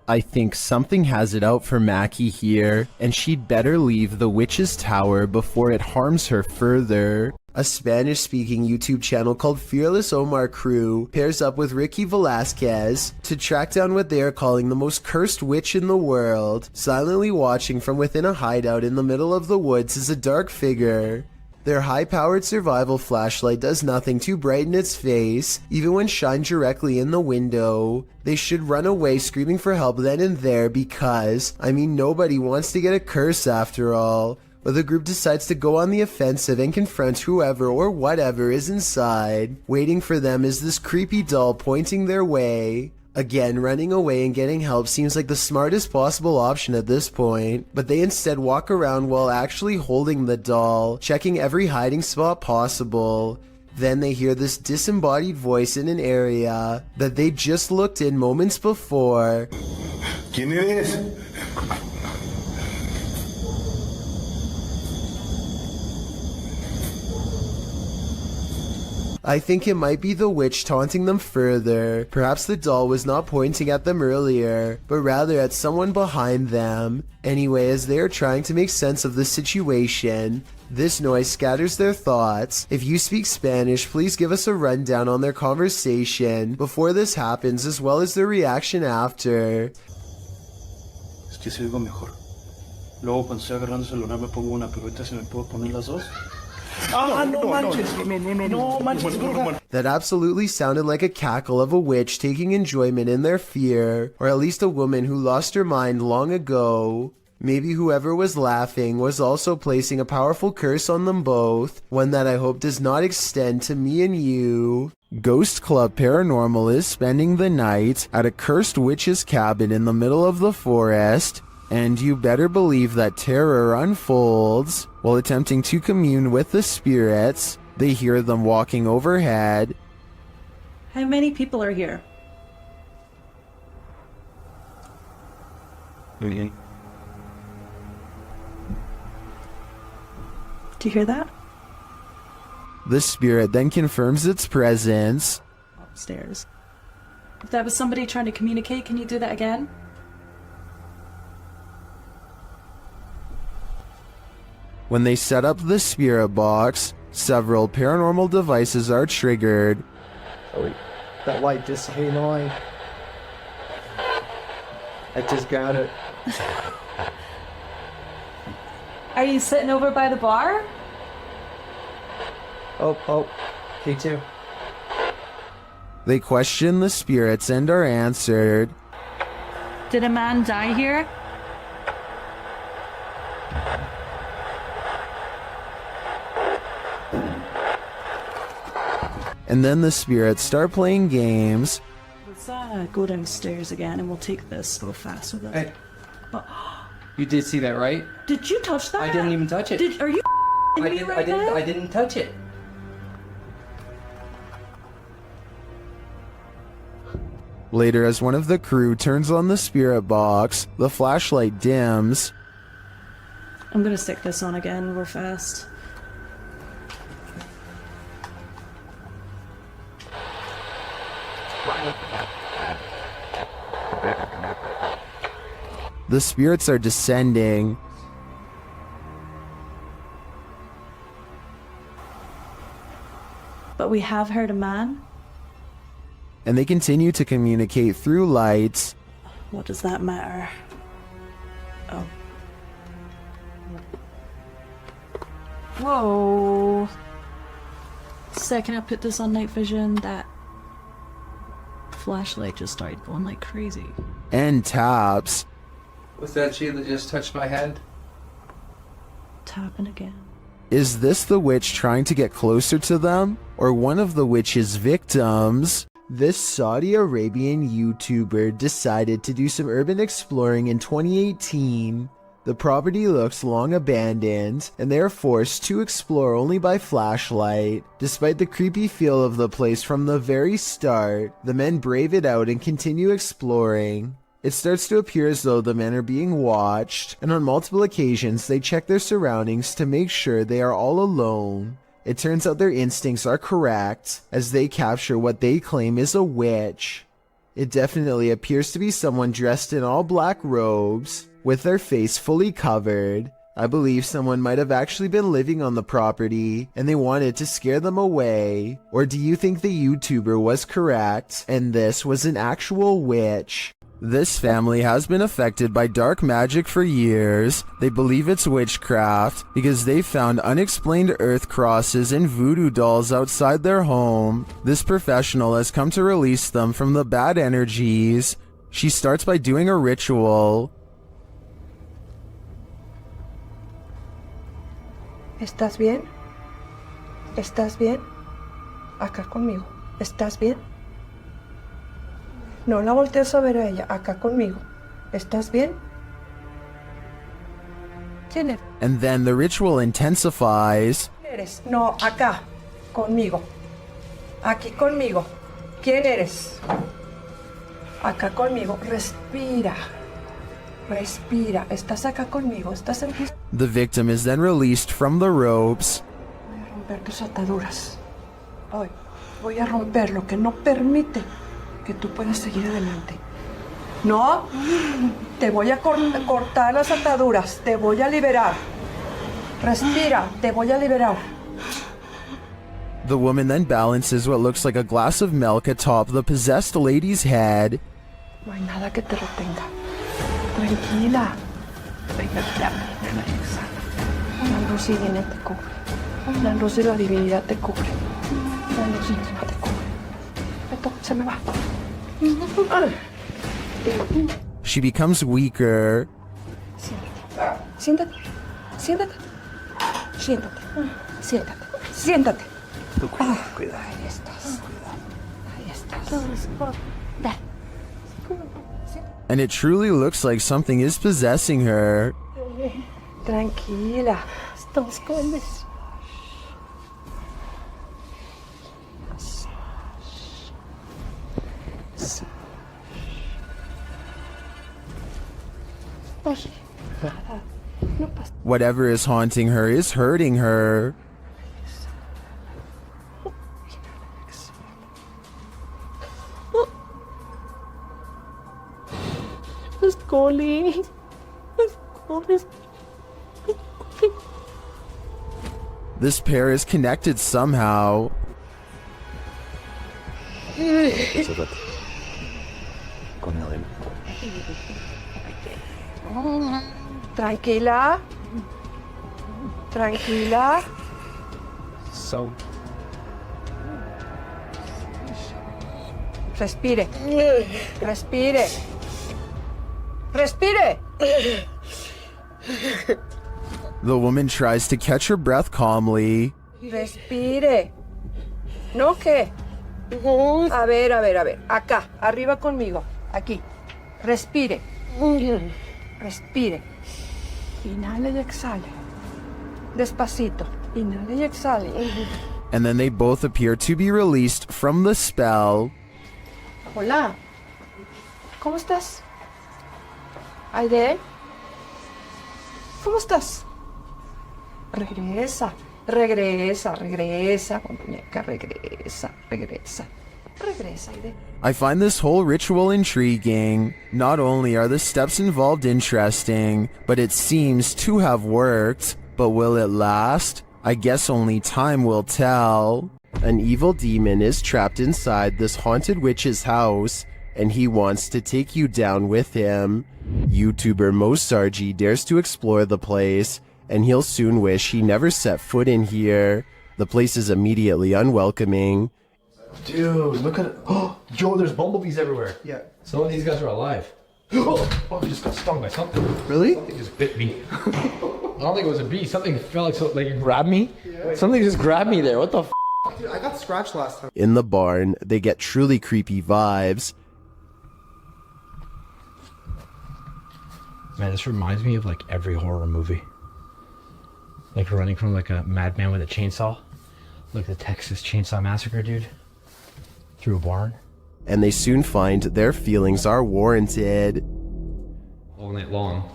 I think something has it out for Mackie here, and she'd better leave the Witch's Tower before it harms her further. A Spanish-speaking YouTube channel called Fearless Omar Crew pairs up with Ricky Velasquez to track down what they are calling the most cursed witch in the world. Silently watching from within a hideout in the middle of the woods is a dark figure. Their high-powered survival flashlight does nothing to brighten its face, even when shined directly in the window. They should run away screaming for help then and there because, nobody wants to get a curse after all. But the group decides to go on the offensive and confront whoever or whatever is inside. Waiting for them is this creepy doll pointing their way. Again, running away and getting help seems like the smartest possible option at this point, but they instead walk around while actually holding the doll, checking every hiding spot possible. Then they hear this disembodied voice in an area that they just looked in moments before. ¿Quién eres? I think it might be the witch taunting them further. Perhaps the doll was not pointing at them earlier, but rather at someone behind them. Anyway, as they are trying to make sense of the situation, this noise scatters their thoughts. If you speak Spanish, please give us a rundown on their conversation before this happens, as well as their reaction after. Es que se oigo mejor. Luego cuando estoy agarrando el celular me pongo una, pero ahorita se me puedo poner las dos. That absolutely sounded like a cackle of a witch taking enjoyment in their fear, or at least a woman who lost her mind long ago. Maybe whoever was laughing was also placing a powerful curse on them both, one that I hope does not extend to me and you. Ghost Club Paranormal is spending the night at a cursed witch's cabin in the middle of the forest, and you better believe that terror unfolds. While attempting to commune with the spirits, they hear them walking overhead. How many people are here? Okay. Do you hear that? The spirit then confirms its presence. Upstairs. If that was somebody trying to communicate, can you do that again? When they set up the spirit box, several paranormal devices are triggered. Oh wait, that light just came on. I just got it. Are you sitting over by the bar? Oh, me too. They question the spirits and are answered. Did a man die here? And then the spirits start playing games. Let's go downstairs again and we'll take this a little faster. Hey. You did see that, right? Did you touch that? I didn't even touch it. Are you me right now? I didn't touch it. Later, as one of the crew turns on the spirit box, the flashlight dims. I'm gonna stick this on again real fast. The spirits are descending. But we have heard a man. And they continue to communicate through lights. What does that matter? Oh. Whoa. Second I put this on night vision, that flashlight just started going like crazy. And taps. Was that you that just touched my head? Tapping again. Is this the witch trying to get closer to them? Or one of the witch's victims? This Saudi Arabian YouTuber decided to do some urban exploring in 2018. The property looks long abandoned, and they are forced to explore only by flashlight. Despite the creepy feel of the place from the very start, the men brave it out and continue exploring. It starts to appear as though the men are being watched, and on multiple occasions they check their surroundings to make sure they are all alone. It turns out their instincts are correct, as they capture what they claim is a witch. It definitely appears to be someone dressed in all black robes, with their face fully covered. I believe someone might have actually been living on the property, and they wanted to scare them away. Or do you think the YouTuber was correct, and this was an actual witch? This family has been affected by dark magic for years. They believe it's witchcraft because they found unexplained earth crosses and voodoo dolls outside their home. This professional has come to release them from the bad energies. She starts by doing a ritual. ¿Estás bien? ¿Estás bien? Acá conmigo. ¿Estás bien? No la voltees a ver a ella, acá conmigo. ¿Estás bien? ¿Quién eres? And then the ritual intensifies. ¿Quién eres? No, acá, conmigo. Aquí conmigo. ¿Quién eres? Acá conmigo. Respira. Respira. Estás acá conmigo. Estás en... The victim is then released from the ropes. Voy a romper tus ataduras. Hoy voy a romper lo que no permite que tú puedas seguir adelante. No, te voy a cortar las ataduras. Te voy a liberar. Respira. Te voy a liberar. The woman then balances what looks like a glass of milk atop the possessed lady's head. No hay nada que te retenga. Tranquila. Venga, exhala. La luz divina te cubre. La luz de la divinidad te cubre. La luz divina te cubre. Esto se me va. She becomes weaker. Siéntate. Siéntate. Siéntate. Siéntate. Siéntate. Cuidado. Ahí estás. Ahí estás. And it truly looks like something is possessing her. Tranquila. Estamos con this. Whatever is haunting her is hurting her. This pair is connected somehow. Tranquila. Tranquila. So. Respire. Respire. Respire. The woman tries to catch her breath calmly. Respire. ¿No qué? A ver. Acá, arriba conmigo. Aquí. Respire. Respire. Inhale y exhale. Despacito. Inhale y exhale. And then they both appear to be released from the spell. Hola. ¿Cómo estás? Aide. ¿Cómo estás? Regresa, muñeca, regresa. Regresa, Aide. I find this whole ritual intriguing. Not only are the steps involved interesting, but it seems to have worked. But will it last? I guess only time will tell. An evil demon is trapped inside this haunted witch's house, and he wants to take you down with him. YouTuber Mosargi dares to explore the place, and he'll soon wish he never set foot in here. The place is immediately unwelcoming. Dude, look at it. Oh, Joe, there's bumblebees everywhere. Yeah. Some of these guys are alive. Oh, I just got stung by something. Really? Something just bit me. I don't think it was a bee. Something felt like it grabbed me. Yeah. Something just grabbed me there. What the f? Dude, I got scratched last time. In the barn, they get truly creepy vibes. Man, this reminds me of like every horror movie. Like running from like a madman with a chainsaw. Like the Texas Chainsaw Massacre, dude. Through a barn. And they soon find their feelings are warranted. All night long.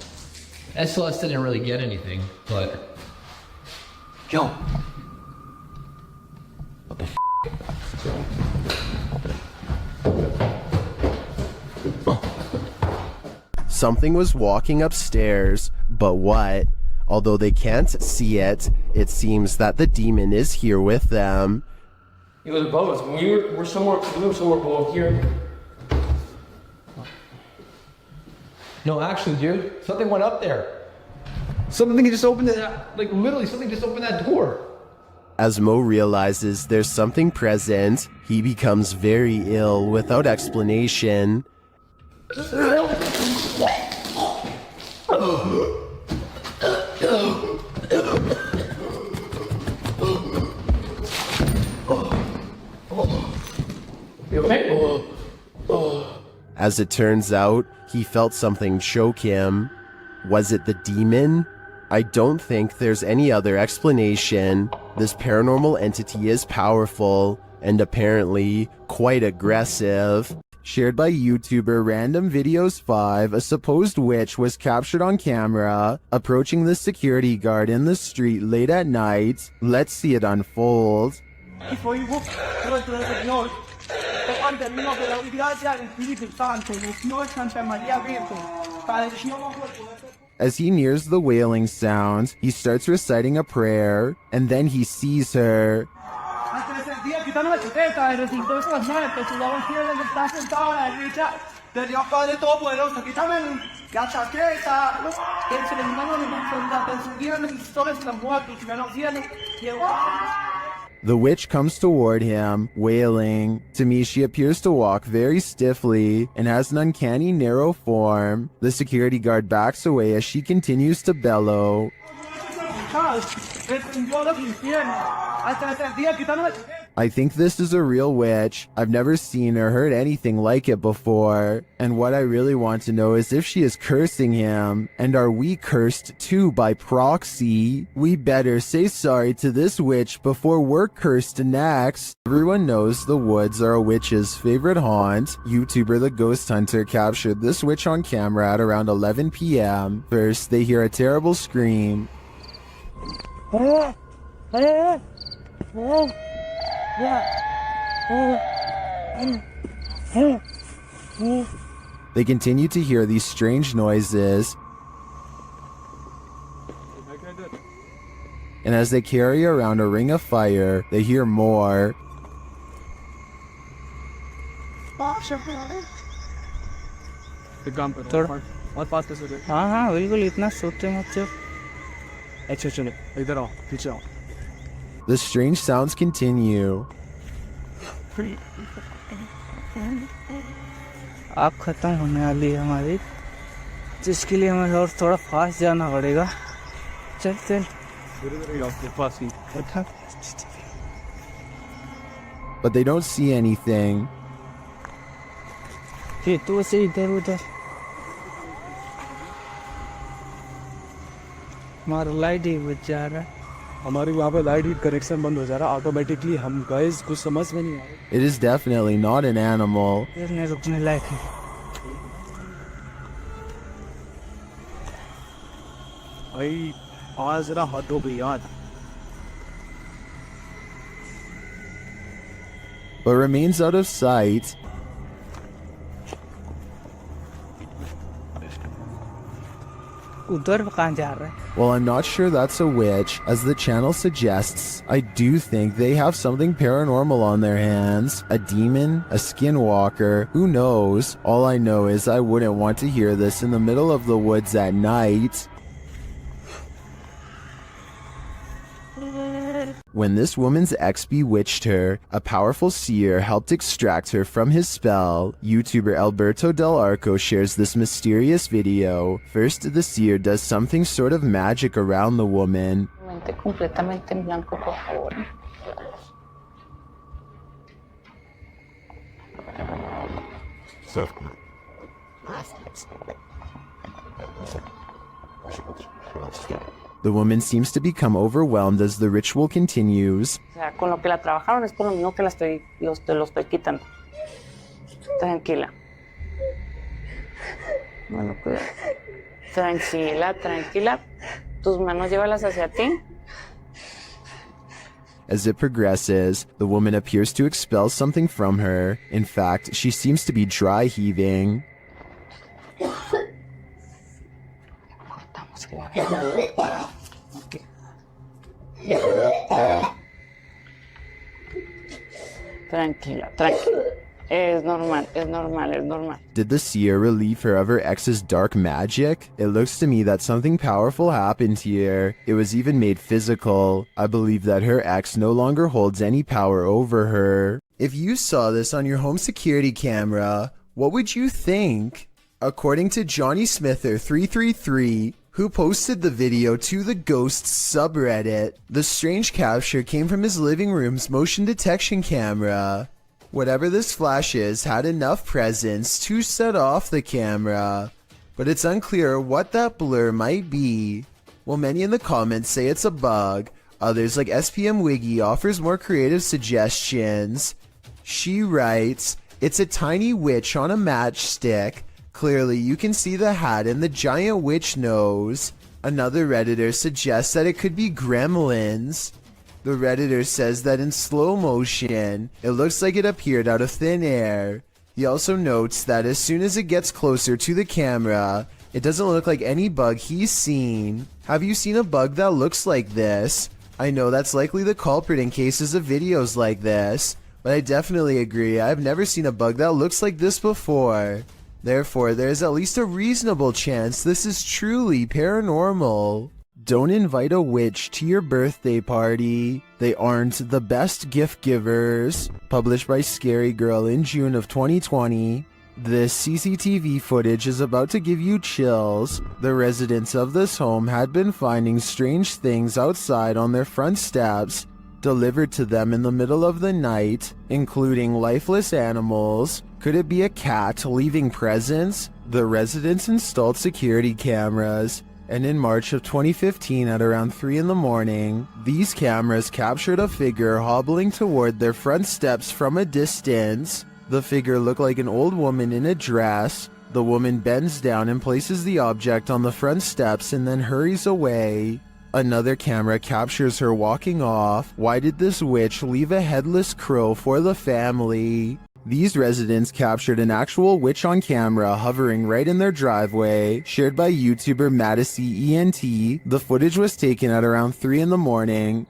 SLS didn't really get anything, but... Yo! What the f***? Something was walking upstairs, but what? Although they can't see it, it seems that the demon is here with them. He was above us. We were somewhere below here. No, actually, dude, something went up there. Something just opened that, like literally something just opened that door. As Mo realizes there's something present, he becomes very ill without explanation. You okay? As it turns out, he felt something choke him. Was it the demon? I don't think there's any other explanation. This paranormal entity is powerful and apparently quite aggressive. Shared by YouTuber Random Videos 5, a supposed witch was captured on camera approaching the security guard in the street late at night. Let's see it unfold. As he nears the wailing sound, he starts reciting a prayer, and then he sees her. The witch comes toward him, wailing. To me, she appears to walk very stiffly and has an uncanny narrow form. The security guard backs away as she continues to bellow. I think this is a real witch. I've never seen or heard anything like it before. And what I really want to know is if she is cursing him. And are we cursed too by proxy? We better say sorry to this witch before we're cursed next. Everyone knows the woods are a witch's favorite haunt. YouTuber The Ghost Hunter captured this witch on camera at around 11 p.m. First, they hear a terrible scream. They continue to hear these strange noises, and as they carry around a ring of fire, they hear more. हाँ बिल्कुल इतना सोचते मत The strange sounds continue. आग खत्म होने वाली है हमारी, जिसके लिए हमें और थोड़ा फास्ट जाना पड़ेगा. चल चल. But they don't see anything. तू ऐसे इधर उधर. हमारा लाइट ही बच जा रहा है. हमारी वहाँ पे लाइट कनेक्शन बंद हो जा रहा है ऑटोमेटिकली. हम गाइस कुछ समझ में नहीं आ रहा. It is definitely not an animal. नहीं रुकने लायक है. भाई आज जरा हद हो गई यार. But remains out of sight. उधर कहाँ जा रहा है? Well, I'm not sure that's a witch. As the channel suggests, I do think they have something paranormal on their hands. A demon? A skinwalker? Who knows? All I know is I wouldn't want to hear this in the middle of the woods at night. When this woman's ex bewitched her, a powerful seer helped extract her from his spell. YouTuber Alberto Del Arco shares this mysterious video. First, the seer does something sort of magic around the woman. Completamente en blanco, por favor. The woman seems to become overwhelmed as the ritual continues. O sea, con lo que la trabajaron es por lo mismo que lo estoy quitando. Tranquila. Bueno, cuidado. Tranquila, tranquila. Tus manos llévalas hacia ti. As it progresses, the woman appears to expel something from her. In fact, she seems to be dry heaving. Tranquila, tranquila. Es normal, es normal, es normal. Did the seer relieve her of her ex's dark magic? It looks to me that something powerful happened here. It was even made physical. I believe that her ex no longer holds any power over her. If you saw this on your home security camera, what would you think? According to Johnny Smither 333, who posted the video to the Ghosts subreddit, the strange capture came from his living room's motion detection camera. Whatever this flash is had enough presence to set off the camera, but it's unclear what that blur might be. While many in the comments say it's a bug, others like SPM Wiggy offers more creative suggestions. She writes, "It's a tiny witch on a matchstick. Clearly you can see the hat and the giant witch nose." Another Redditor suggests that it could be gremlins. The Redditor says that in slow motion, it looks like it appeared out of thin air. He also notes that as soon as it gets closer to the camera, it doesn't look like any bug he's seen. Have you seen a bug that looks like this? I know that's likely the culprit in cases of videos like this, but I definitely agree I've never seen a bug that looks like this before. Therefore, there is at least a reasonable chance this is truly paranormal. Don't invite a witch to your birthday party. They aren't the best gift givers. Published by Scary Girl in June of 2020. This CCTV footage is about to give you chills. The residents of this home had been finding strange things outside on their front steps, delivered to them in the middle of the night, including lifeless animals. Could it be a cat leaving presents? The residents installed security cameras, and in March of 2015 at around 3 in the morning, these cameras captured a figure hobbling toward their front steps from a distance. The figure looked like an old woman in a dress. The woman bends down and places the object on the front steps and then hurries away. Another camera captures her walking off. Why did this witch leave a headless crow for the family? These residents captured an actual witch on camera hovering right in their driveway, shared by YouTuber Madisy ENT. The footage was taken at around 3 in the morning.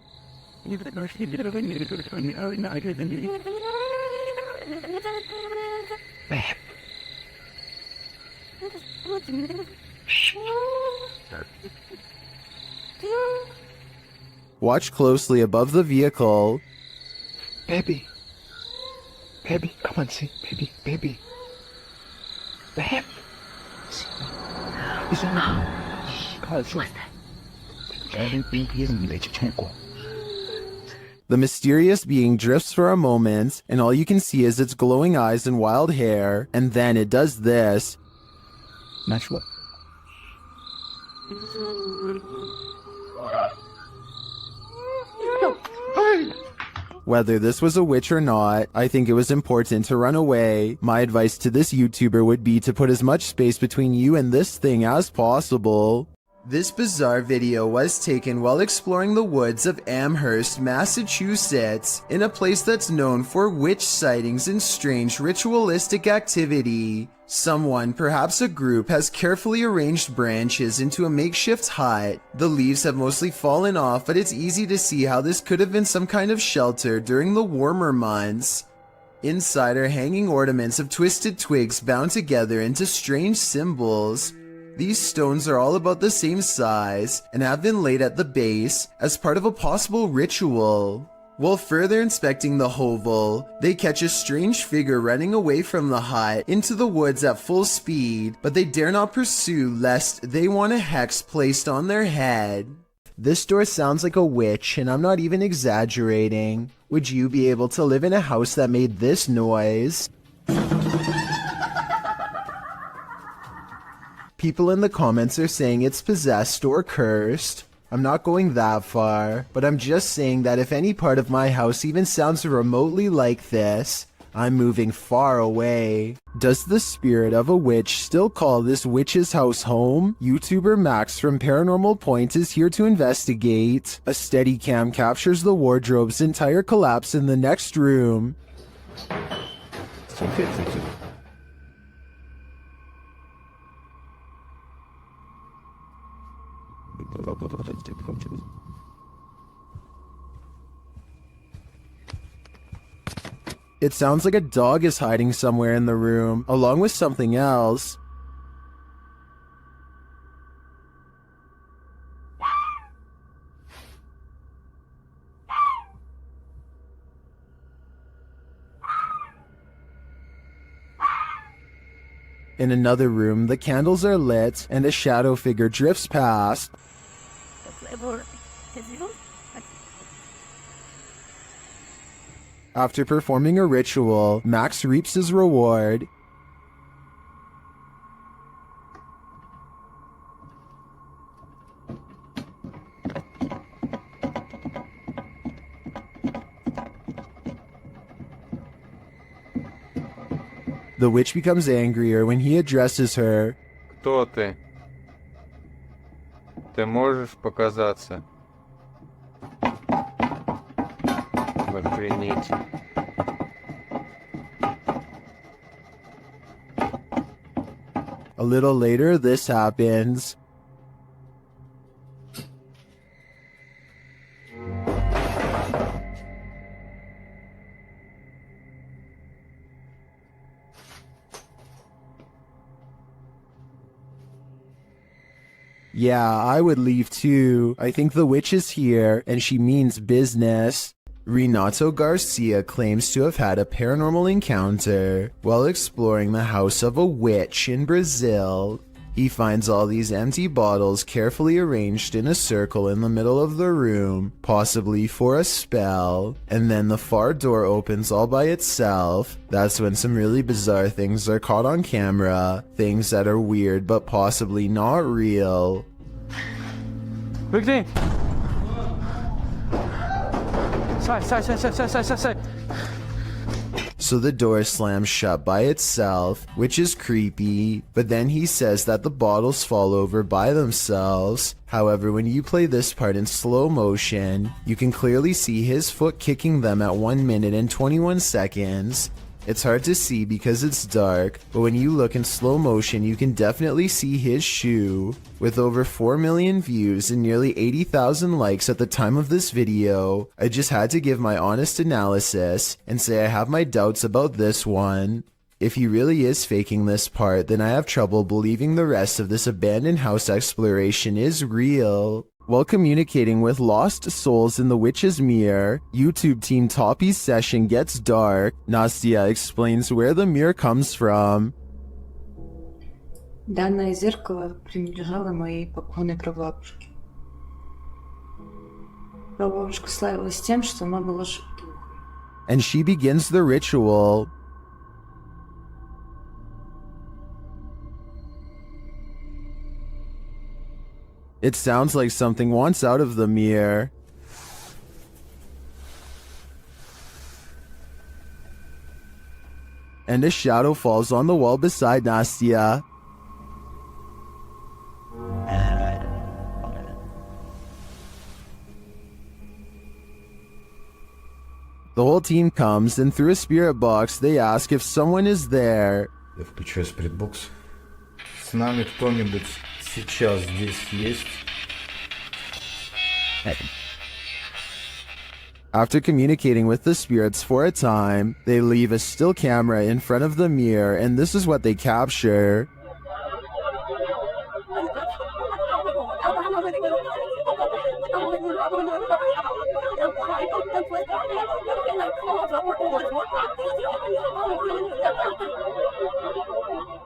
Watch closely above the vehicle. Baby. Baby, come on, see. Baby, baby. Babe. The mysterious being drifts for a moment, and all you can see is its glowing eyes and wild hair, and then it does this. Natural. Whether this was a witch or not, I think it was important to run away. My advice to this YouTuber would be to put as much space between you and this thing as possible. This bizarre video was taken while exploring the woods of Amherst, Massachusetts, in a place that's known for witch sightings and strange ritualistic activity. Someone, perhaps a group, has carefully arranged branches into a makeshift hut. The leaves have mostly fallen off, but it's easy to see how this could have been some kind of shelter during the warmer months. Inside are hanging ornaments of twisted twigs bound together into strange symbols. These stones are all about the same size and have been laid at the base as part of a possible ritual. While further inspecting the hovel, they catch a strange figure running away from the hut into the woods at full speed, but they dare not pursue lest they want a hex placed on their head. This door sounds like a witch, and I'm not even exaggerating. Would you be able to live in a house that made this noise? People in the comments are saying it's possessed or cursed. I'm not going that far, but I'm just saying that if any part of my house even sounds remotely like this, I'm moving far away. Does the spirit of a witch still call this witch's house home? YouTuber Max from Paranormal Point is here to investigate. A Steadicam captures the wardrobe's entire collapse in the next room. It sounds like a dog is hiding somewhere in the room, along with something else. In another room, the candles are lit, and a shadow figure drifts past. After performing a ritual, Max reaps his reward. The witch becomes angrier when he addresses her. Кто ты? Ты можешь показаться? Охренеть. A little later, this happens. Yeah, I would leave too. I think the witch is here, and she means business. Renato Garcia claims to have had a paranormal encounter while exploring the house of a witch in Brazil. He finds all these empty bottles carefully arranged in a circle in the middle of the room, possibly for a spell, and then the far door opens all by itself. That's when some really bizarre things are caught on camera, things that are weird but possibly not real. Victim! Sai. So the door slams shut by itself, which is creepy, but then he says that the bottles fall over by themselves. However, when you play this part in slow motion, you can clearly see his foot kicking them at 1 minute and 21 seconds. It's hard to see because it's dark, but when you look in slow motion, you can definitely see his shoe. With over 4 million views and nearly 80,000 likes at the time of this video, I just had to give my honest analysis and say I have my doubts about this one. If he really is faking this part, then I have trouble believing the rest of this abandoned house exploration is real. While communicating with lost souls in the witch's mirror, YouTube team Toppy's session gets dark. Nastia explains where the mirror comes from. Данное зеркало принадлежало моей покойной прабабушке. Прабабушка славилась тем, что она была шутухой. And she begins the ritual. It sounds like something wants out of the mirror. And a shadow falls on the wall beside Nastia. The whole team comes, and through a spirit box, they ask if someone is there. Я включаю спиритбокс. С нами кто-нибудь сейчас здесь есть? After communicating with the spirits for a time, they leave a still camera in front of the mirror, and this is what they capture.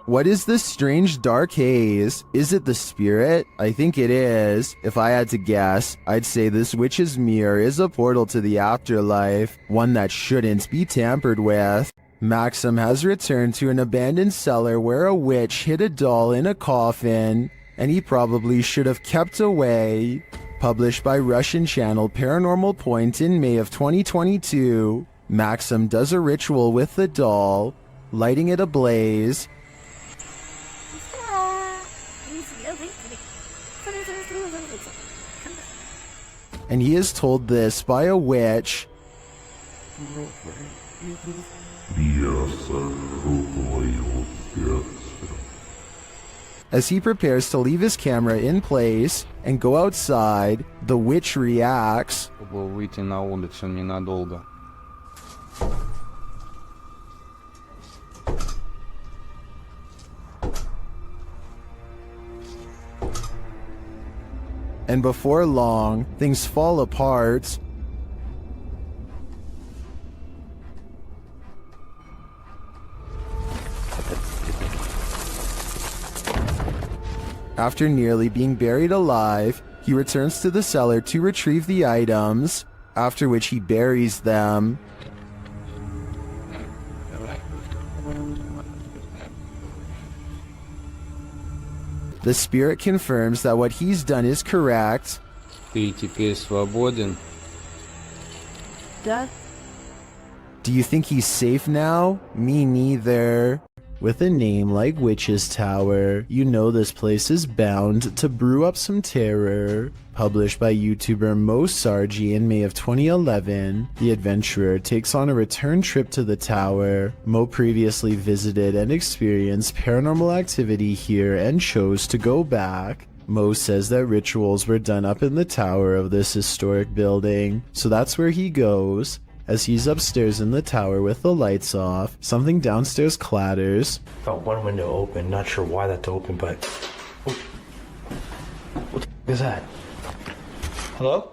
What is this strange dark haze? Is it the spirit? I think it is. If I had to guess, I'd say this witch's mirror is a portal to the afterlife, one that shouldn't be tampered with. Maxim has returned to an abandoned cellar where a witch hid a doll in a coffin, and he probably should have kept away. Published by Russian channel Paranormal Point in May of 2022, Maxim does a ritual with the doll, lighting it ablaze. And he is told this by a witch. As he prepares to leave his camera in place and go outside, the witch reacts. Выйти на улицу ненадолго. And before long, things fall apart. After nearly being buried alive, he returns to the cellar to retrieve the items, after which he buries them. The spirit confirms that what he's done is correct. Ты теперь свободен. Death? Do you think he's safe now? Me neither. With a name like Witch's Tower, you know this place is bound to brew up some terror. Published by YouTuber Mo Sargi in May of 2011, the adventurer takes on a return trip to the tower. Mo previously visited and experienced paranormal activity here and chose to go back. Mo says that rituals were done up in the tower of this historic building, so that's where he goes. As he's upstairs in the tower with the lights off, something downstairs clatters. Felt one window open, not sure why that's open, but... What the is that? Hello?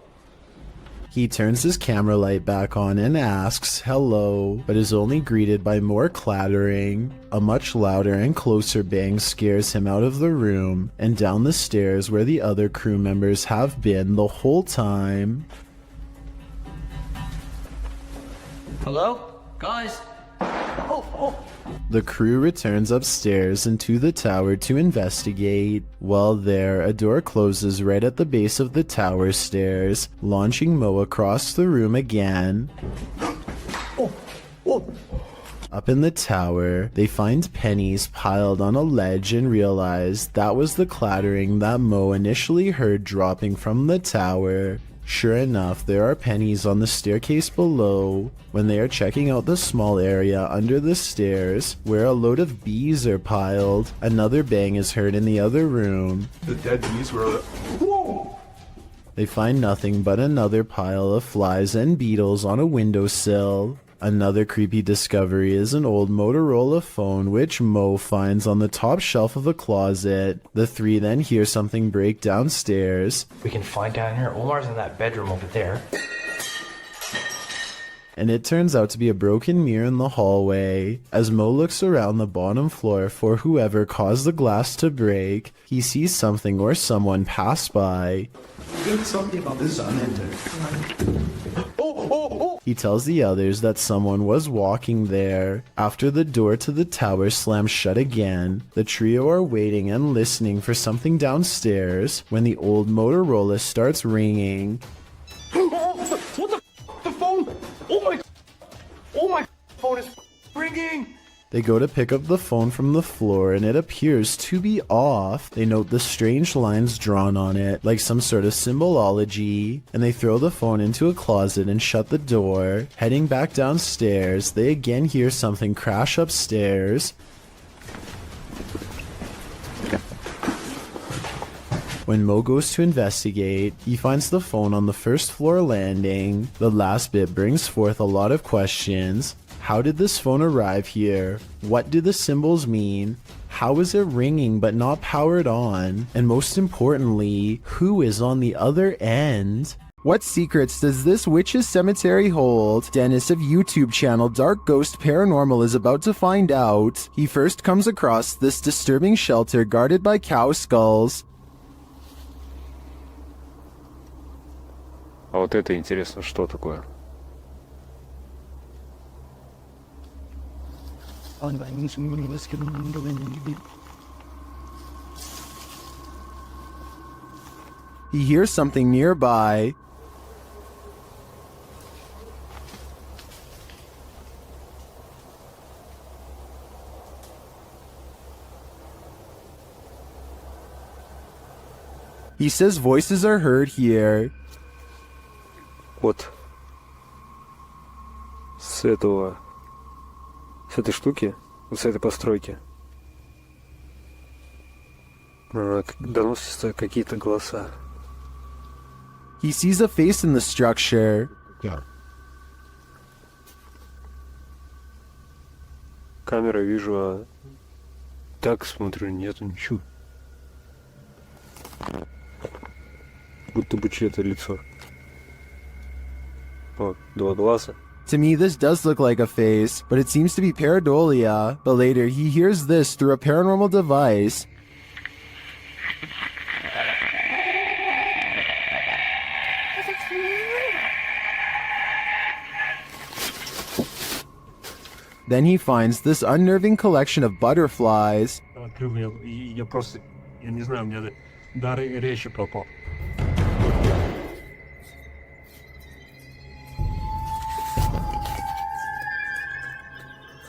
He turns his camera light back on and asks hello, but is only greeted by more clattering. A much louder and closer bang scares him out of the room and down the stairs where the other crew members have been the whole time. Hello? Guys? The crew returns upstairs and to the tower to investigate. While there, a door closes right at the base of the tower stairs, launching Mo across the room again. Up in the tower, they find pennies piled on a ledge and realize that was the clattering that Mo initially heard dropping from the tower. Sure enough, there are pennies on the staircase below. When they are checking out the small area under the stairs, where a load of bees are piled, another bang is heard in the other room. The dead bees were... Whoa! They find nothing but another pile of flies and beetles on a windowsill. Another creepy discovery is an old Motorola phone which Mo finds on the top shelf of a closet. The three then hear something break downstairs. We can find down here. Omar's in that bedroom over there. And it turns out to be a broken mirror in the hallway. As Mo looks around the bottom floor for whoever caused the glass to break, he sees something or someone pass by. There's something about this unentered. He tells the others that someone was walking there. After the door to the tower slams shut again, the trio are waiting and listening for something downstairs when the old Motorola starts ringing. What the phone? Oh my phone is ringing! They go to pick up the phone from the floor and it appears to be off. They note the strange lines drawn on it, like some sort of symbology, and they throw the phone into a closet and shut the door. Heading back downstairs, they again hear something crash upstairs. When Mo goes to investigate, he finds the phone on the first floor landing. The last bit brings forth a lot of questions. How did this phone arrive here? What do the symbols mean? How is it ringing but not powered on? And most importantly, who is on the other end? What secrets does this witch's cemetery hold? Dennis of YouTube channel Dark Ghost Paranormal is about to find out. He first comes across this disturbing shelter guarded by cow skulls. А вот это интересно, что такое? He hears something nearby. He says voices are heard here. Вот. С этого... С этой штуки, вот с этой постройки, доносятся какие-то голоса. He sees a face in the structure. Камера вижу, а так смотрю, нету ничего. Будто бы чье-то лицо. О, два глаза. To me, this does look like a face, but it seems to be pareidolia. But later, he hears this through a paranormal device. Then he finds this unnerving collection of butterflies. Открыл, я просто Я не знаю, у меня дар речи пропал.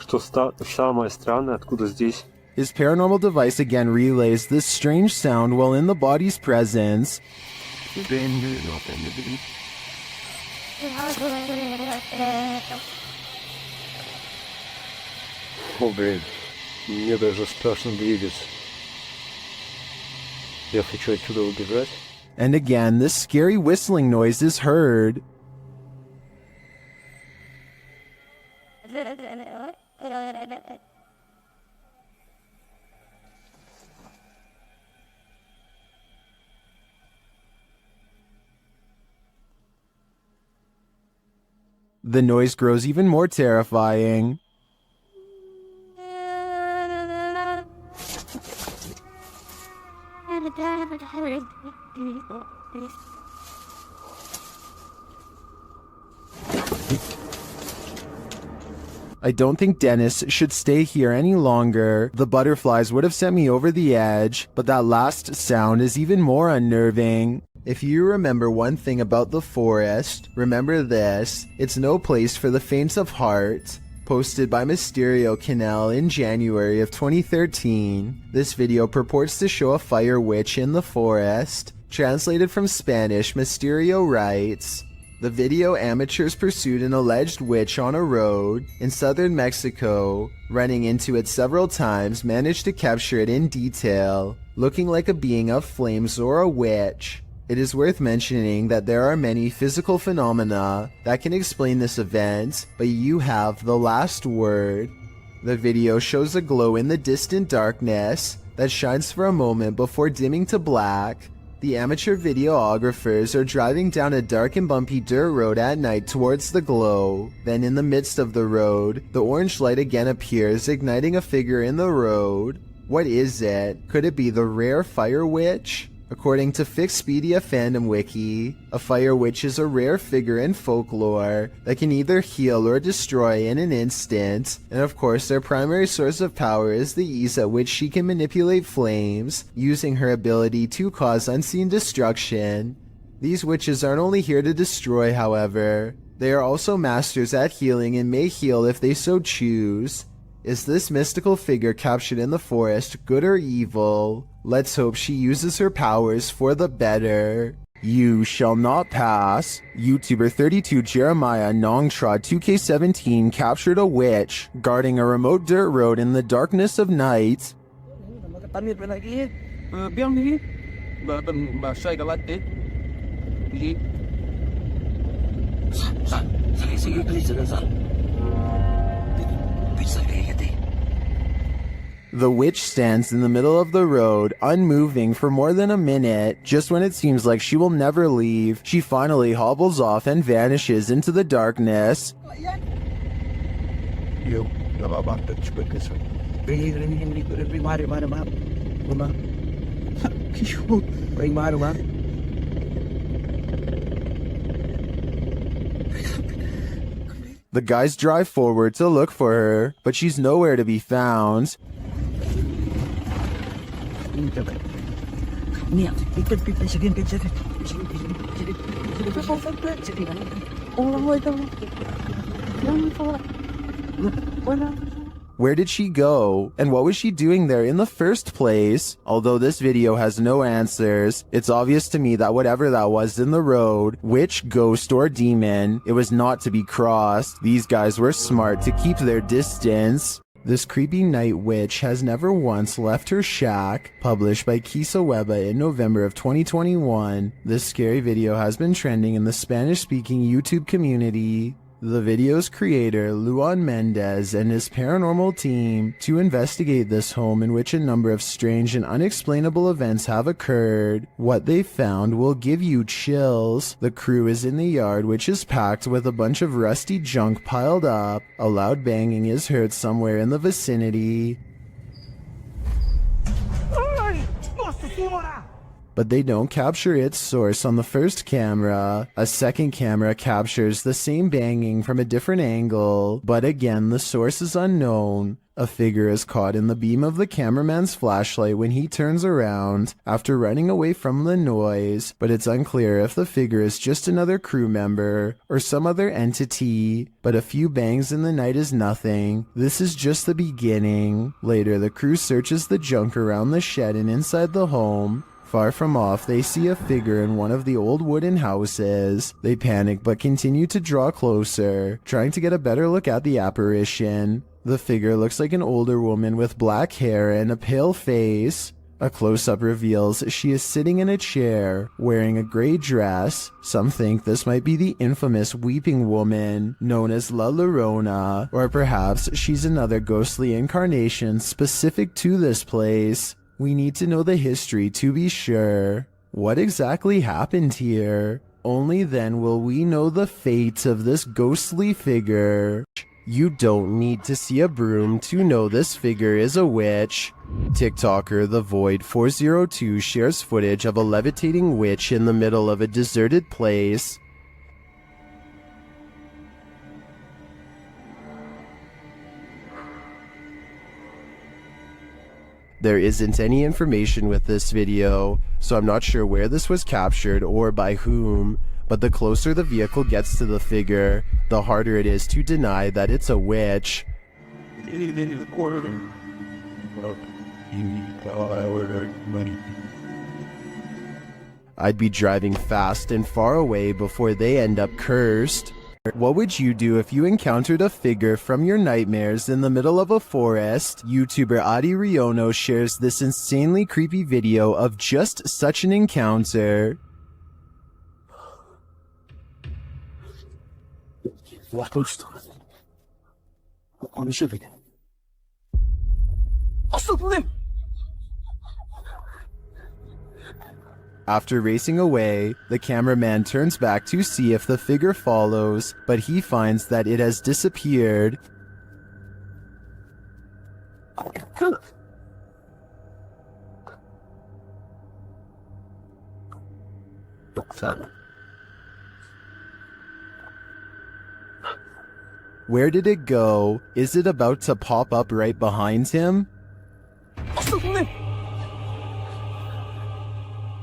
Что самое странное, откуда здесь? His paranormal device again relays this strange sound while in the body's presence. О, блин, мне даже страшно двигаться. Я хочу отсюда убежать. And again, this scary whistling noise is heard. The noise grows even more terrifying. I don't think Dennis should stay here any longer. The butterflies would have sent me over the edge, but that last sound is even more unnerving. If you remember one thing about the forest, remember this: it's no place for the faint of heart. Posted by Mysterio Canal in January of 2013, this video purports to show a fire witch in the forest. Translated from Spanish, Mysterio writes, the video amateurs pursued an alleged witch on a road in southern Mexico. Running into it several times, managed to capture it in detail, looking like a being of flames or a witch. It is worth mentioning that there are many physical phenomena that can explain this event, but you have the last word. The video shows a glow in the distant darkness that shines for a moment before dimming to black. The amateur videographers are driving down a dark and bumpy dirt road at night towards the glow. Then in the midst of the road, the orange light again appears, igniting a figure in the road. What is it? Could it be the rare fire witch? According to Fixpedia Fandom Wiki, a fire witch is a rare figure in folklore that can either heal or destroy in an instant, and of course their primary source of power is the ease at which she can manipulate flames, using her ability to cause unseen destruction. These witches aren't only here to destroy, however. They are also masters at healing and may heal if they so choose. Is this mystical figure captured in the forest good or evil? Let's hope she uses her powers for the better. You shall not pass. YouTuber 32 Jeremiah Nongtrod 2K17 captured a witch guarding a remote dirt road in the darkness of night. The witch stands in the middle of the road, unmoving for more than a minute. Just when it seems like she will never leave, she finally hobbles off and vanishes into the darkness. The guys drive forward to look for her, but she's nowhere to be found. Where did she go? And what was she doing there in the first place? Although this video has no answers, it's obvious to me that whatever that was in the road, witch, ghost, or demon, it was not to be crossed. These guys were smart to keep their distance. This creepy night witch has never once left her shack. Published by Kisa Weba in November of 2021. This scary video has been trending in the Spanish-speaking YouTube community. The video's creator, Luan Mendez, and his paranormal team to investigate this home in which a number of strange and unexplainable events have occurred. What they found will give you chills. The crew is in the yard, which is packed with a bunch of rusty junk piled up. A loud banging is heard somewhere in the vicinity. but they don't capture its source on the first camera. A second camera captures the same banging from a different angle, but again the source is unknown. A figure is caught in the beam of the cameraman's flashlight when he turns around after running away from the noise, but it's unclear if the figure is just another crew member or some other entity. But a few bangs in the night is nothing. This is just the beginning. Later, the crew searches the junk around the shed and inside the home. Far from off, they see a figure in one of the old wooden houses. They panic but continue to draw closer, trying to get a better look at the apparition. The figure looks like an older woman with black hair and a pale face. A close-up reveals she is sitting in a chair, wearing a gray dress. Some think this might be the infamous weeping woman, known as La Llorona, or perhaps she's another ghostly incarnation specific to this place. We need to know the history to be sure. What exactly happened here? Only then will we know the fate of this ghostly figure. You don't need to see a broom to know this figure is a witch. TikToker The Void 402 shares footage of a levitating witch in the middle of a deserted place. There isn't any information with this video, so I'm not sure where this was captured or by whom. But the closer the vehicle gets to the figure, the harder it is to deny that it's a witch. I'd be driving fast and far away before they end up cursed. What would you do if you encountered a figure from your nightmares in the middle of a forest? YouTuber Adi Riono shares this insanely creepy video of just such an encounter. After racing away, the cameraman turns back to see if the figure follows, but he finds that it has disappeared. Where did it go? Is it about to pop up right behind him?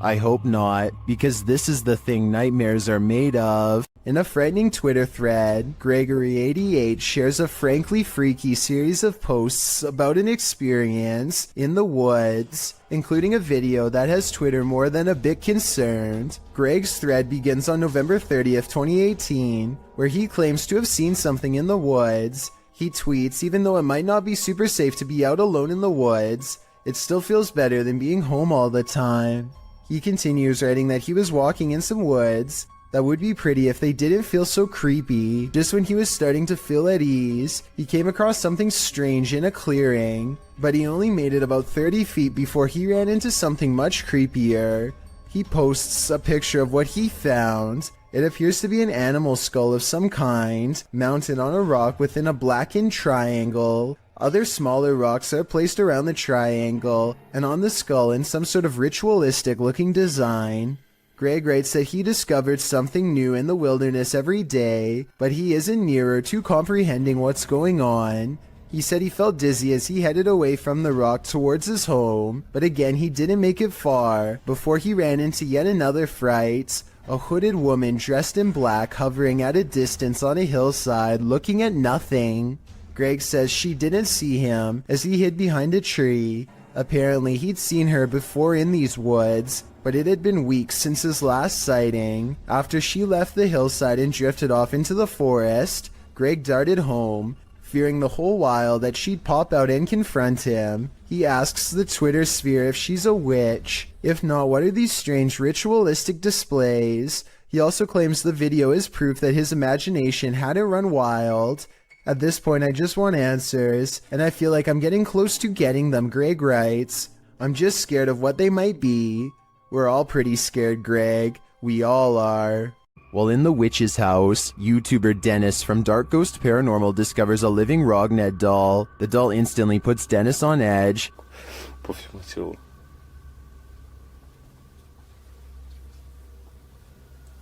I hope not, because this is the thing nightmares are made of. In a frightening Twitter thread, Gregory88 shares a frankly freaky series of posts about an experience in the woods, including a video that has Twitter more than a bit concerned. Greg's thread begins on November 30th, 2018, where he claims to have seen something in the woods. He tweets, even though it might not be super safe to be out alone in the woods, it still feels better than being home all the time. He continues writing that he was walking in some woods that would be pretty if they didn't feel so creepy. Just when he was starting to feel at ease, he came across something strange in a clearing, but he only made it about 30 feet before he ran into something much creepier. He posts a picture of what he found. It appears to be an animal skull of some kind, mounted on a rock within a blackened triangle. Other smaller rocks are placed around the triangle, and on the skull in some sort of ritualistic looking design. Greg writes that he discovered something new in the wilderness every day, but he isn't nearer to comprehending what's going on. He said he felt dizzy as he headed away from the rock towards his home, but again he didn't make it far before he ran into yet another fright. A hooded woman dressed in black hovering at a distance on a hillside looking at nothing. Greg says she didn't see him as he hid behind a tree. Apparently he'd seen her before in these woods, but it had been weeks since his last sighting. After she left the hillside and drifted off into the forest, Greg darted home, fearing the whole while that she'd pop out and confront him. He asks the Twitter sphere if she's a witch. If not, what are these strange ritualistic displays? He also claims the video is proof that his imagination hadn't run wild. At this point, I just want answers, and I feel like I'm getting close to getting them, Greg writes. I'm just scared of what they might be. We're all pretty scared, Greg. We all are. While in the witch's house, YouTuber Dennis from Dark Ghost Paranormal discovers a living Rognet doll. The doll instantly puts Dennis on edge.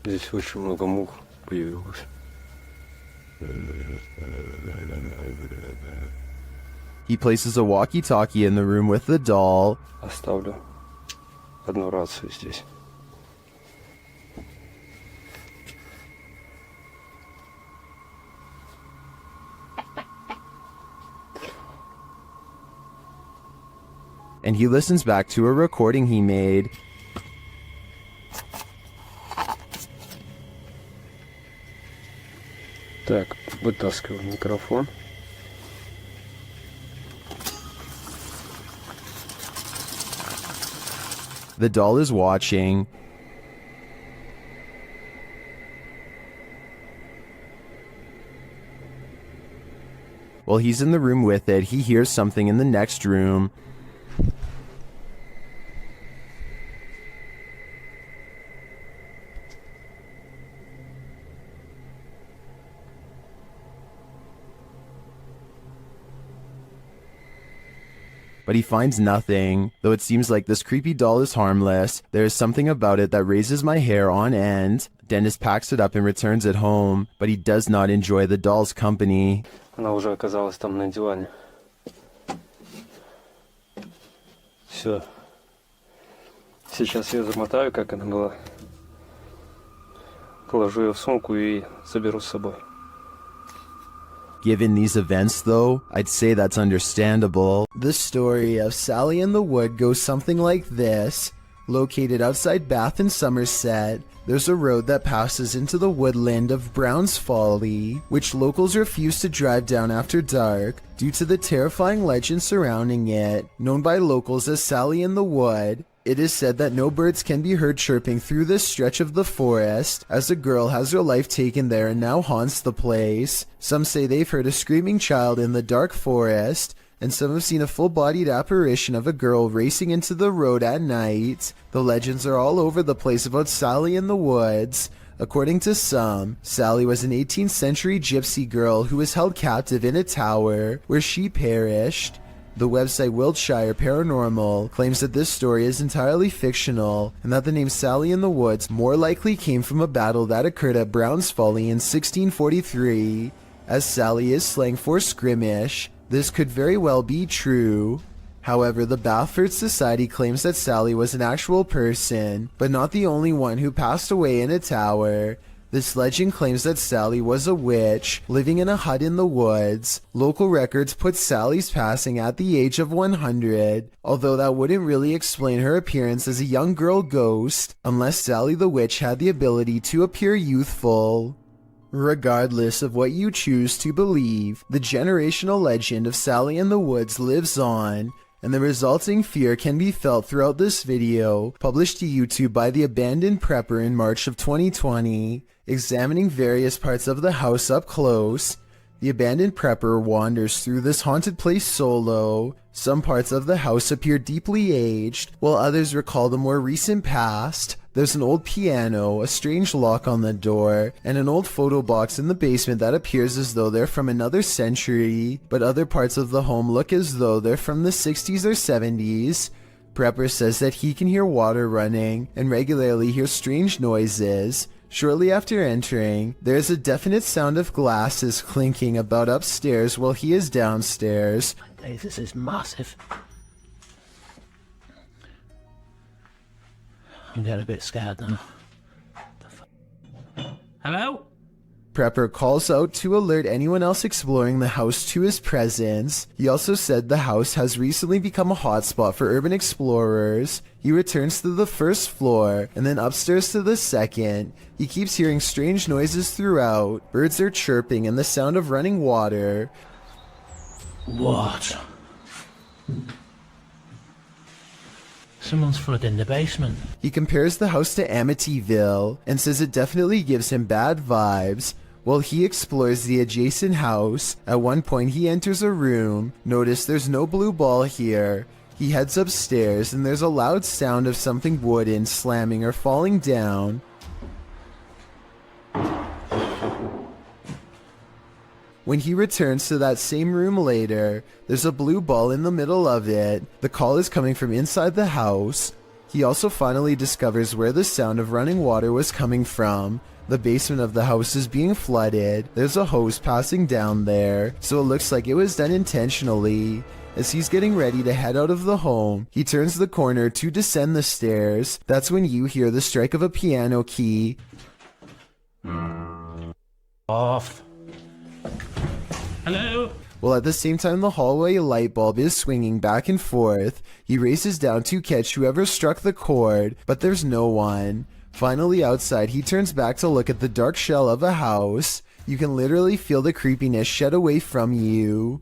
Здесь очень много мух появилось. He places a walkie-talkie in the room with the doll. Оставлю одну рацию здесь. And he listens back to a recording he made. Так, вытаскиваю микрофон. The doll is watching. While he's in the room with it, he hears something in the next room. But he finds nothing. Though it seems like this creepy doll is harmless, there is something about it that raises my hair on end. Dennis packs it up and returns it home, but he does not enjoy the doll's company. Она уже оказалась там на диване. Все. Сейчас я замотаю, как она была. Положу ее в сумку и заберу с собой. Given these events, though, I'd say that's understandable. The story of Sally in the Wood goes something like this. Located outside Bath in Somerset, there's a road that passes into the woodland of Brown's Folly, which locals refuse to drive down after dark due to the terrifying legend surrounding it. Known by locals as Sally in the Wood, it is said that no birds can be heard chirping through this stretch of the forest, as a girl has her life taken there and now haunts the place. Some say they've heard a screaming child in the dark forest, and some have seen a full-bodied apparition of a girl racing into the road at night. The legends are all over the place about Sally in the Woods. According to some, Sally was an 18th century gypsy girl who was held captive in a tower, where she perished. The website Wiltshire Paranormal claims that this story is entirely fictional, and that the name Sally in the Woods more likely came from a battle that occurred at Brown's Folly in 1643. As Sally is slang for skirmish, this could very well be true. However, the Bathford Society claims that Sally was an actual person, but not the only one who passed away in a tower. This legend claims that Sally was a witch, living in a hut in the woods. Local records put Sally's passing at the age of 100, although that wouldn't really explain her appearance as a young girl ghost, unless Sally the witch had the ability to appear youthful. Regardless of what you choose to believe, the generational legend of Sally in the Woods lives on, and the resulting fear can be felt throughout this video, published to YouTube by the Abandoned Prepper in March of 2020. Examining various parts of the house up close, the Abandoned Prepper wanders through this haunted place solo. Some parts of the house appear deeply aged, while others recall the more recent past. There's an old piano, a strange lock on the door, and an old photo box in the basement that appears as though they're from another century, but other parts of the home look as though they're from the 60s or 70s. Prepper says that he can hear water running and regularly hears strange noises. Shortly after entering, there's a definite sound of glasses clinking about upstairs while he is downstairs. Hey, this is massive. I'm getting a bit scared now. Hello? Prepper calls out to alert anyone else exploring the house to his presence. He also said the house has recently become a hotspot for urban explorers. He returns to the first floor, and then upstairs to the second. He keeps hearing strange noises throughout. Birds are chirping and the sound of running water. What? Someone's flooding the basement. He compares the house to Amityville and says it definitely gives him bad vibes. While he explores the adjacent house, at one point he enters a room. Notice there's no blue ball here. He heads upstairs and there's a loud sound of something wooden slamming or falling down. When he returns to that same room later, there's a blue ball in the middle of it. The call is coming from inside the house. He also finally discovers where the sound of running water was coming from. The basement of the house is being flooded. There's a hose passing down there, so it looks like it was done intentionally. As he's getting ready to head out of the home, he turns the corner to descend the stairs. That's when you hear the strike of a piano key. Off. Hello? While at the same time the hallway light bulb is swinging back and forth. He races down to catch whoever struck the cord, but there's no one. Finally outside, he turns back to look at the dark shell of a house. You can literally feel the creepiness shed away from you.